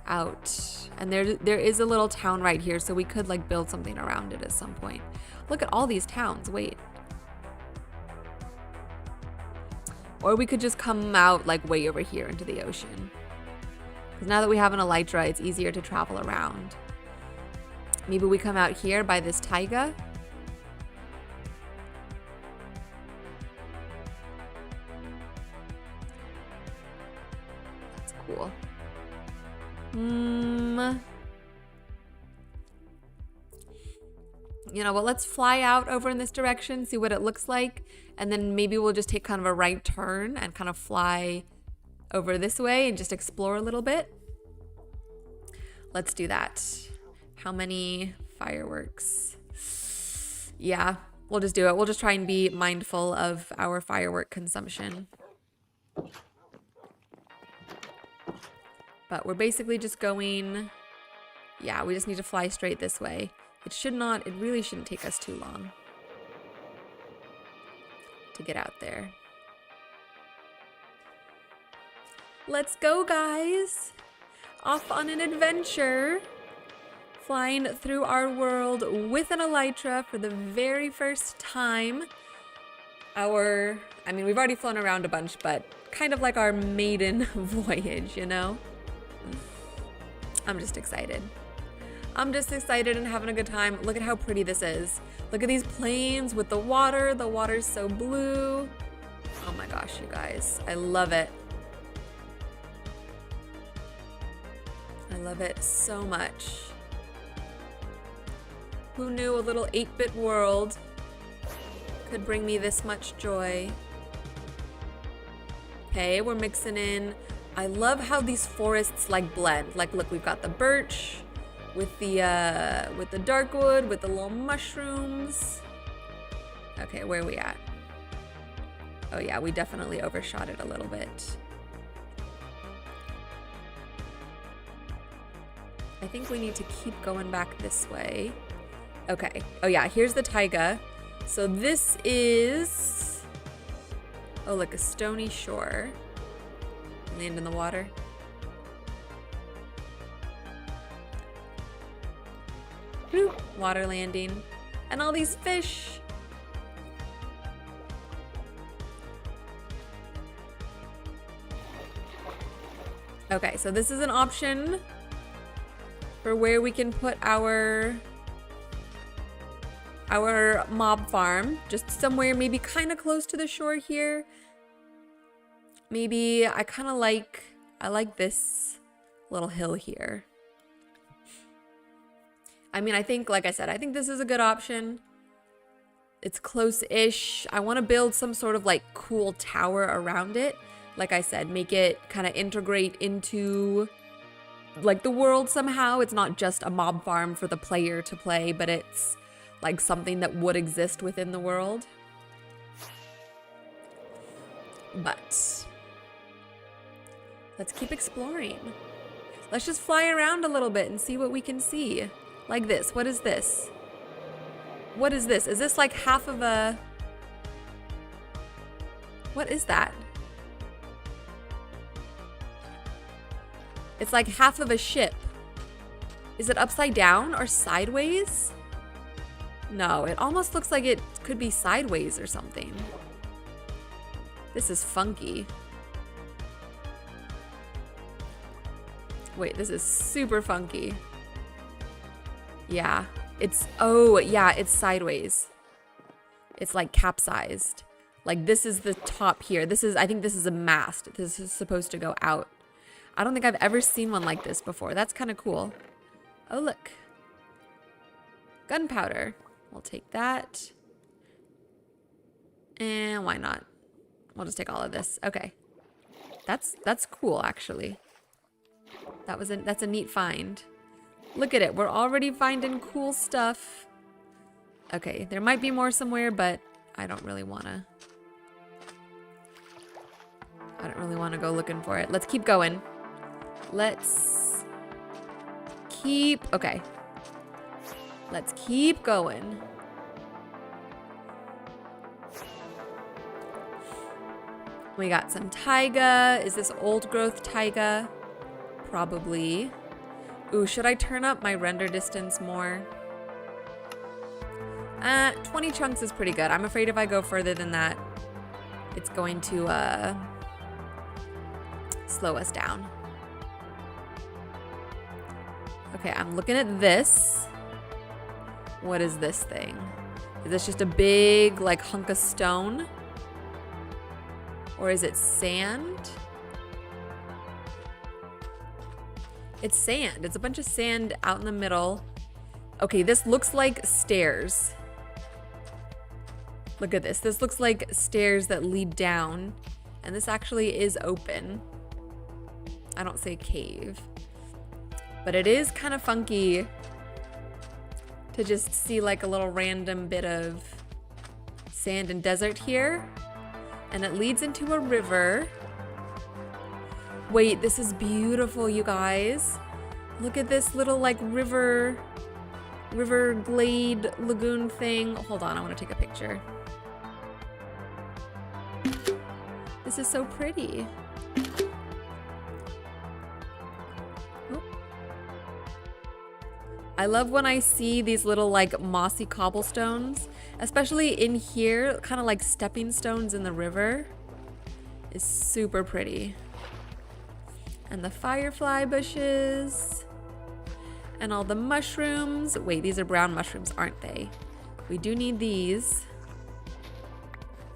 out. And there is a little town right here, so we could like build something around it at some point. Look at all these towns. Wait. Or we could just come out like way over here into the ocean. Because now that we have an ELYTRA, it's easier to travel around. Maybe we come out here by this Taiga. That's cool. You know what, let's fly out over in this direction, see what it looks like, and then maybe we'll just take kind of a right turn and kind of fly over this way and just explore a little bit. Let's do that. How many fireworks? Yeah, we'll just do it. We'll just try and be mindful of our firework consumption. But we're basically just going, yeah, we just need to fly straight this way. It really shouldn't take us too long to get out there. Let's go, guys. Off on an adventure. Flying through our world with an ELYTRA for the very first time. We've already flown around a bunch, but kind of like our maiden voyage, you know? I'm just excited. I'm just excited and having a good time. Look at how pretty this is. Look at these plains with the water. The water's so blue. Oh my gosh, you guys. I love it. I love it so much. Who knew a little 8-bit world could bring me this much joy? Okay, we're mixing in. I love how these forests like blend. Like, look, we've got the birch with the dark wood, with the little mushrooms. Okay, where are we at? Oh yeah, we definitely overshot it a little bit. I think we need to keep going back this way. Okay. Oh yeah, here's the Taiga. So this is, oh, like a stony shore. Land in the water. Water landing. And all these fish. Okay, so this is an option for where we can put our mob farm. Just somewhere maybe kind of close to the shore here. Maybe I like this little hill here. I mean, I think, like I said, I think this is a good option. It's close-ish. I want to build some sort of like cool tower around it. Like I said, make it kind of integrate into like the world somehow. It's not just a mob farm for the player to play, but it's like something that would exist within the world. But let's keep exploring. Let's just fly around a little bit and see what we can see. Like this. What is this? What is this? Is this like half of a... What is that? It's like half of a ship. Is it upside down or sideways? No, it almost looks like it could be sideways or something. This is funky. Wait, this is super funky. Yeah, oh yeah, it's sideways. It's like capsized. Like this is the top here. I think this is a mast. This is supposed to go out. I don't think I've ever seen one like this before. That's kind of cool. Oh, look. Gunpowder. We'll take that. And why not? We'll just take all of this. Okay. That's cool, actually. That's a neat find. Look at it. We're already finding cool stuff. Okay, there might be more somewhere, but I don't really want to go looking for it. Let's keep going. Okay. Let's keep going. We got some taiga. Is this old growth taiga? Probably. Ooh, should I turn up my render distance more? 20 chunks is pretty good. I'm afraid if I go further than that, it's going to slow us down. Okay, I'm looking at this. What is this thing? Is this just a big, like, hunk of stone? Or is it sand? It's sand. It's a bunch of sand out in the middle. Okay, this looks like stairs. Look at this. This looks like stairs that lead down. And this actually is open. I don't say cave. But it is kind of funky to just see like a little random bit of sand and desert here. And it leads into a river. Wait, this is beautiful, you guys. Look at this little like river glade lagoon thing. Hold on, I want to take a picture. This is so pretty. I love when I see these little like mossy cobblestones, especially in here, kind of like stepping stones in the river. Is super pretty. And the firefly bushes and all the mushrooms. Wait, these are brown mushrooms, aren't they? We do need these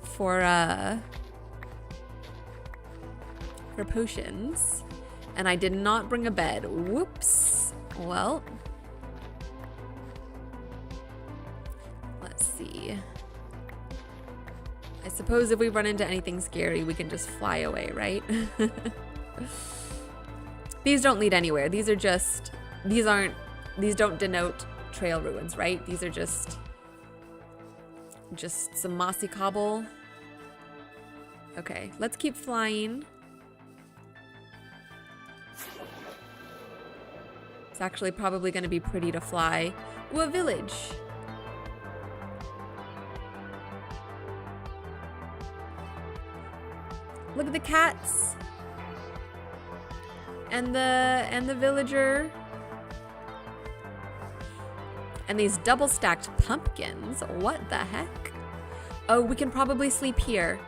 for potions. And I did not bring a bed. Whoops. Well, let's see. I suppose if we run into anything scary, we can just fly away, right? These don't lead anywhere. These don't denote trail ruins, right? These are just some mossy cobble. Okay, let's keep flying. It's actually probably going to be pretty to fly. Ooh, a village. Look at the cats. And the villager. And these double stacked pumpkins. What the heck? Oh, we can probably sleep here.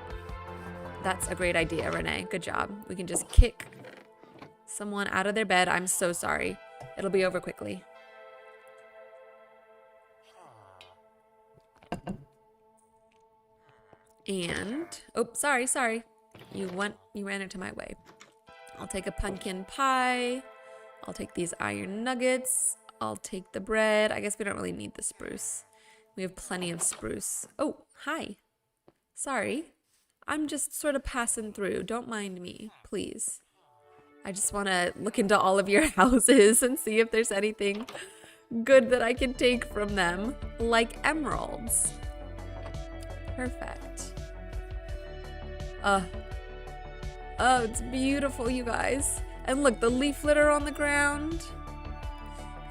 That's a great idea, Renee. Good job. We can just kick someone out of their bed. I'm so sorry. It'll be over quickly. And, oh, sorry. You ran into my way. I'll take a pumpkin pie. I'll take these iron nuggets. I'll take the bread. I guess we don't really need the spruce. We have plenty of spruce. Oh, hi. Sorry. I'm just sort of passing through. Don't mind me, please. I just want to look into all of your houses and see if there's anything good that I can take from them, like emeralds. Perfect. Oh, it's beautiful, you guys. And look, the leaf litter on the ground.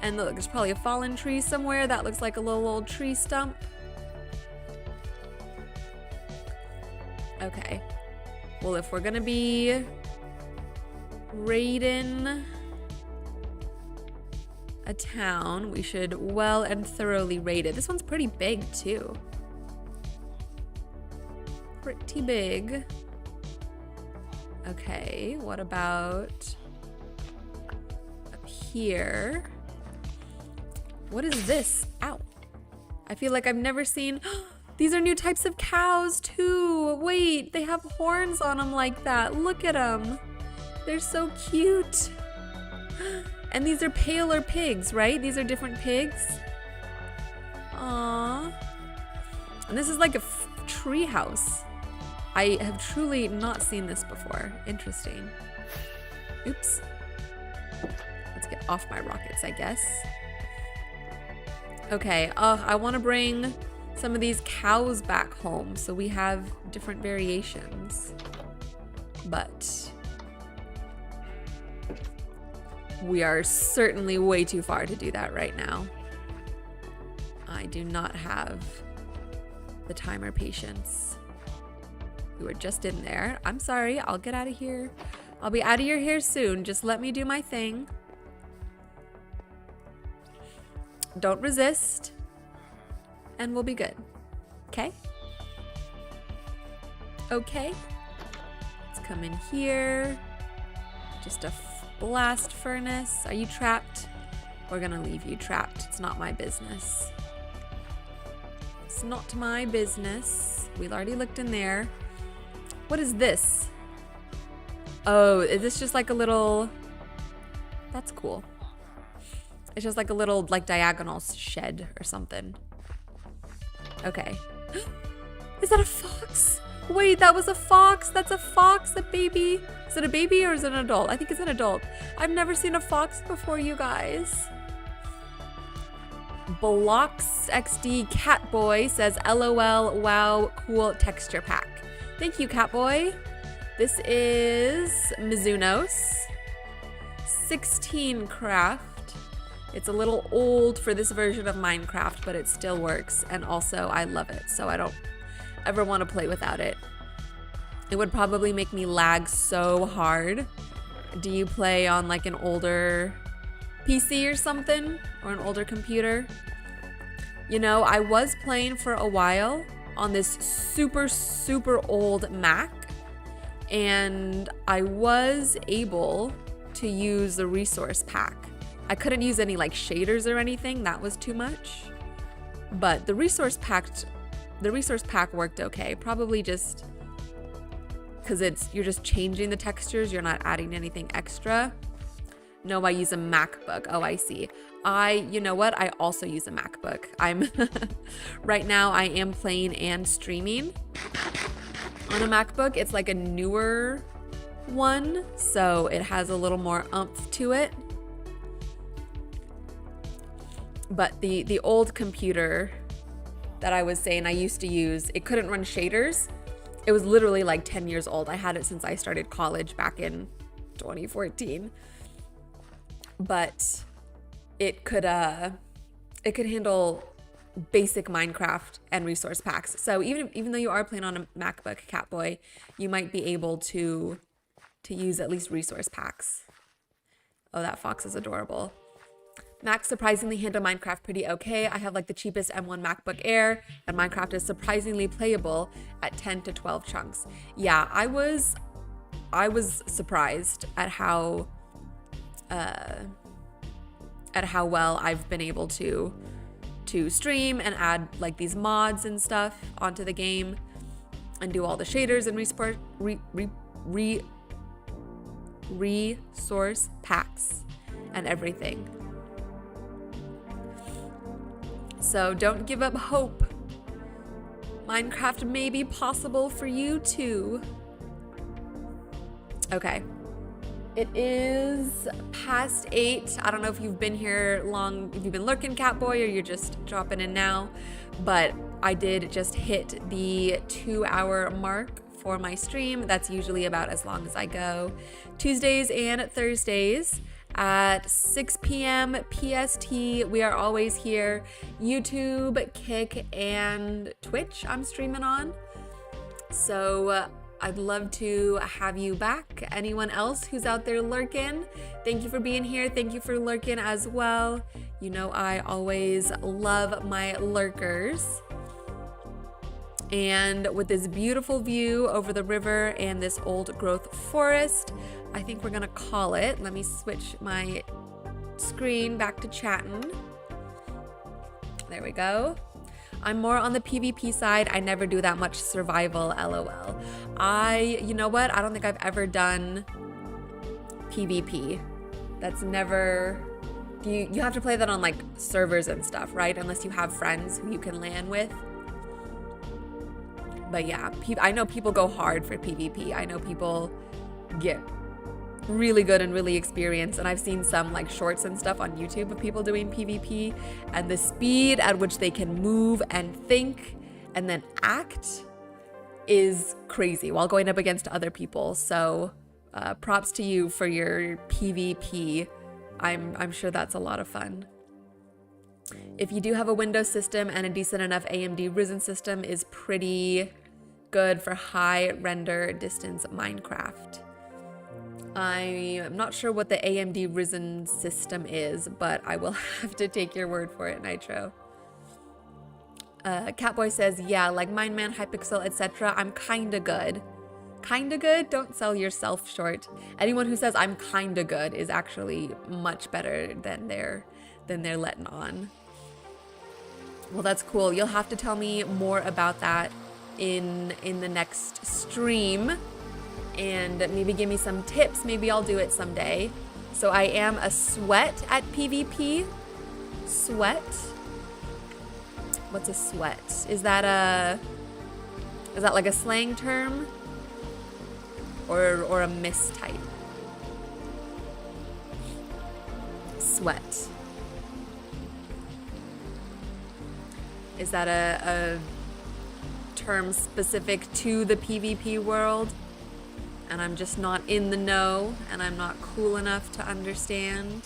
And look, there's probably a fallen tree somewhere. That looks like a little old tree stump. Okay. Well, if we're gonna be raiding a town, we should well and thoroughly raid it. This one's pretty big too. Pretty big. Okay, what about up here? What is this? Ow. I feel like I've never seen... These are new types of cows too. Wait, they have horns on them like that. Look at them. They're so cute. And these are paler pigs, right? These are different pigs. Aww. And this is like a tree house. I have truly not seen this before. Interesting. Oops. Let's get off my rockets, I guess. Okay, I want to bring some of these cows back home so we have different variations. But we are certainly way too far to do that right now. I do not have the time or patience. You were just in there. I'm sorry, I'll get out of here. I'll be out of your hair soon. Just let me do my thing. Don't resist. And we'll be good. Okay? Okay. Let's come in here. Just a blast furnace. Are you trapped? We're gonna leave you trapped. It's not my business. It's not my business. We've already looked in there. What is this? Oh, is this just like a little... That's cool. It's just like a little like diagonal shed or something. Okay. Is that a fox? Wait, that was a fox. That's a fox, a baby. Is it a baby or is it an adult? I think it's an adult. I've never seen a fox before, you guys. CountXD Catboy says, LOL, wow, cool texture pack. Thank you, Catboy. This is Mizunos 16 craft. It's a little old for this version of Minecraft, but it still works. And also, I love it, so I don't ever want to play without it. It would probably make me lag so hard. Do you play on like an older PC or something? Or an older computer? You know, I was playing for a while on this super, super old Mac. And I was able to use the resource pack. I couldn't use any like shaders or anything. That was too much. But the resource pack worked okay. Probably just because you're just changing the textures. You're not adding anything extra. No, I use a MacBook. Oh, I see. You know what? I also use a MacBook. Right now I am playing and streaming on a MacBook. It's like a newer one, so it has a little more oomph to it. But the old computer that I was saying I used to use, it couldn't run shaders. It was literally like 10 years old. I had it since I started college back in 2014. But it could handle basic Minecraft and resource packs. So even though you are playing on a MacBook, Catboy, you might be able to use at least resource packs. Oh, that fox is adorable. Macs surprisingly handle Minecraft pretty okay. I have like the cheapest M1 MacBook Air, and Minecraft is surprisingly playable at 10 to 12 chunks. Yeah, I was surprised at how well I've been able to stream and add like these mods and stuff onto the game and do all the shaders and resource packs and everything. So don't give up hope. Minecraft may be possible for you too. Okay. It is past 8. I don't know if you've been here long, if you've been lurking, Catboy, or you're just dropping in now, but I did just hit the 2-hour mark for my stream. That's usually about as long as I go. Tuesdays and Thursdays at 6 p.m. PST. We are always here. YouTube, Kick, and Twitch I'm streaming on. So I'd love to have you back. Anyone else who's out there lurking, thank you for being here. Thank you for lurking as well. You know I always love my lurkers. And with this beautiful view over the river and this old growth forest, I think we're gonna call it. Let me switch my screen back to chatting. There we go. I'm more on the PvP side. I never do that much survival, LOL. You know what? I don't think I've ever done PvP. That's never, you have to play that on like servers and stuff, right? Unless you have friends who you can LAN with. But yeah, I know people go hard for PvP. I know people get really good and really experienced, and I've seen some like shorts and stuff on YouTube of people doing PvP, and the speed at which they can move and think and then act is crazy while going up against other people. So props to you for your PvP. I'm sure that's a lot of fun. If you do have a Windows system and a decent enough AMD Ryzen system, is pretty good for high render distance Minecraft. I'm not sure what the AMD Ryzen system is, but I will have to take your word for it, Nitro. Catboy says, yeah, like Mindman, Hypixel, etc. I'm kinda good. Kinda good? Don't sell yourself short. Anyone who says I'm kinda good is actually much better than they're letting on. Well, that's cool. You'll have to tell me more about that in the next stream, and maybe give me some tips. Maybe I'll do it someday. So I am a sweat at PvP. Sweat? What's a sweat? Is that like a slang term? Or a mistype? Sweat. Is that a term specific to the PvP world? And I'm just not in the know, and I'm not cool enough to understand.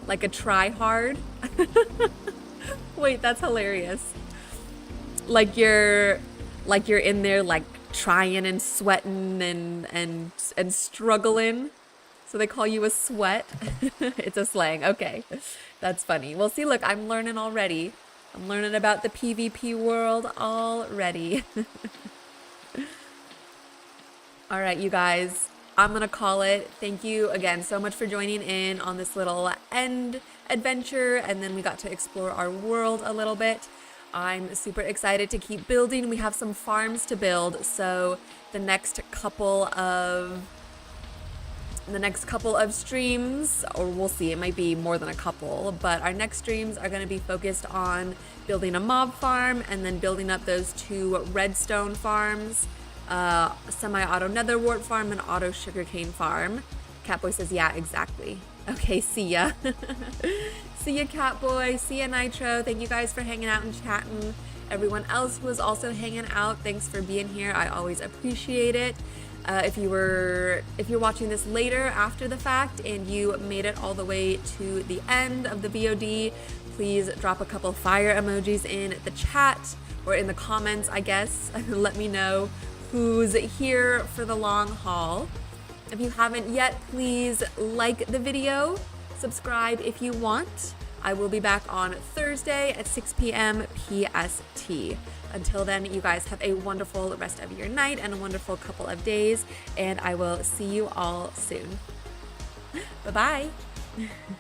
Like a try hard? Wait, that's hilarious. Like you're in there like trying and sweating and struggling. So they call you a sweat. It's a slang. Okay. That's funny. Well, see, look, I'm learning already. I'm learning about the PvP world already. All right, you guys, I'm going to call it. Thank you again so much for joining in on this little end adventure. And then we got to explore our world a little bit. I'm super excited to keep building. We have some farms to build. So the next couple of streams, or we'll see, it might be more than a couple, but our next streams are going to be focused on building a mob farm and then building up those 2 redstone farms, semi-auto netherwart farm and auto sugarcane farm. Catboy says, yeah, exactly. Okay, see ya. See ya, Catboy. See ya, Nitro. Thank you guys for hanging out and chatting. Everyone else who was also hanging out, thanks for being here. I always appreciate it. If you're watching this later after the fact and you made it all the way to the end of the VOD, please drop a couple fire emojis in the chat or in the comments, I guess. Let me know who's here for the long haul. If you haven't yet, please like the video, subscribe if you want. I will be back on Thursday at 6 p.m. PST. Until then, you guys have a wonderful rest of your night and a wonderful couple of days, and I will see you all soon. Bye-bye.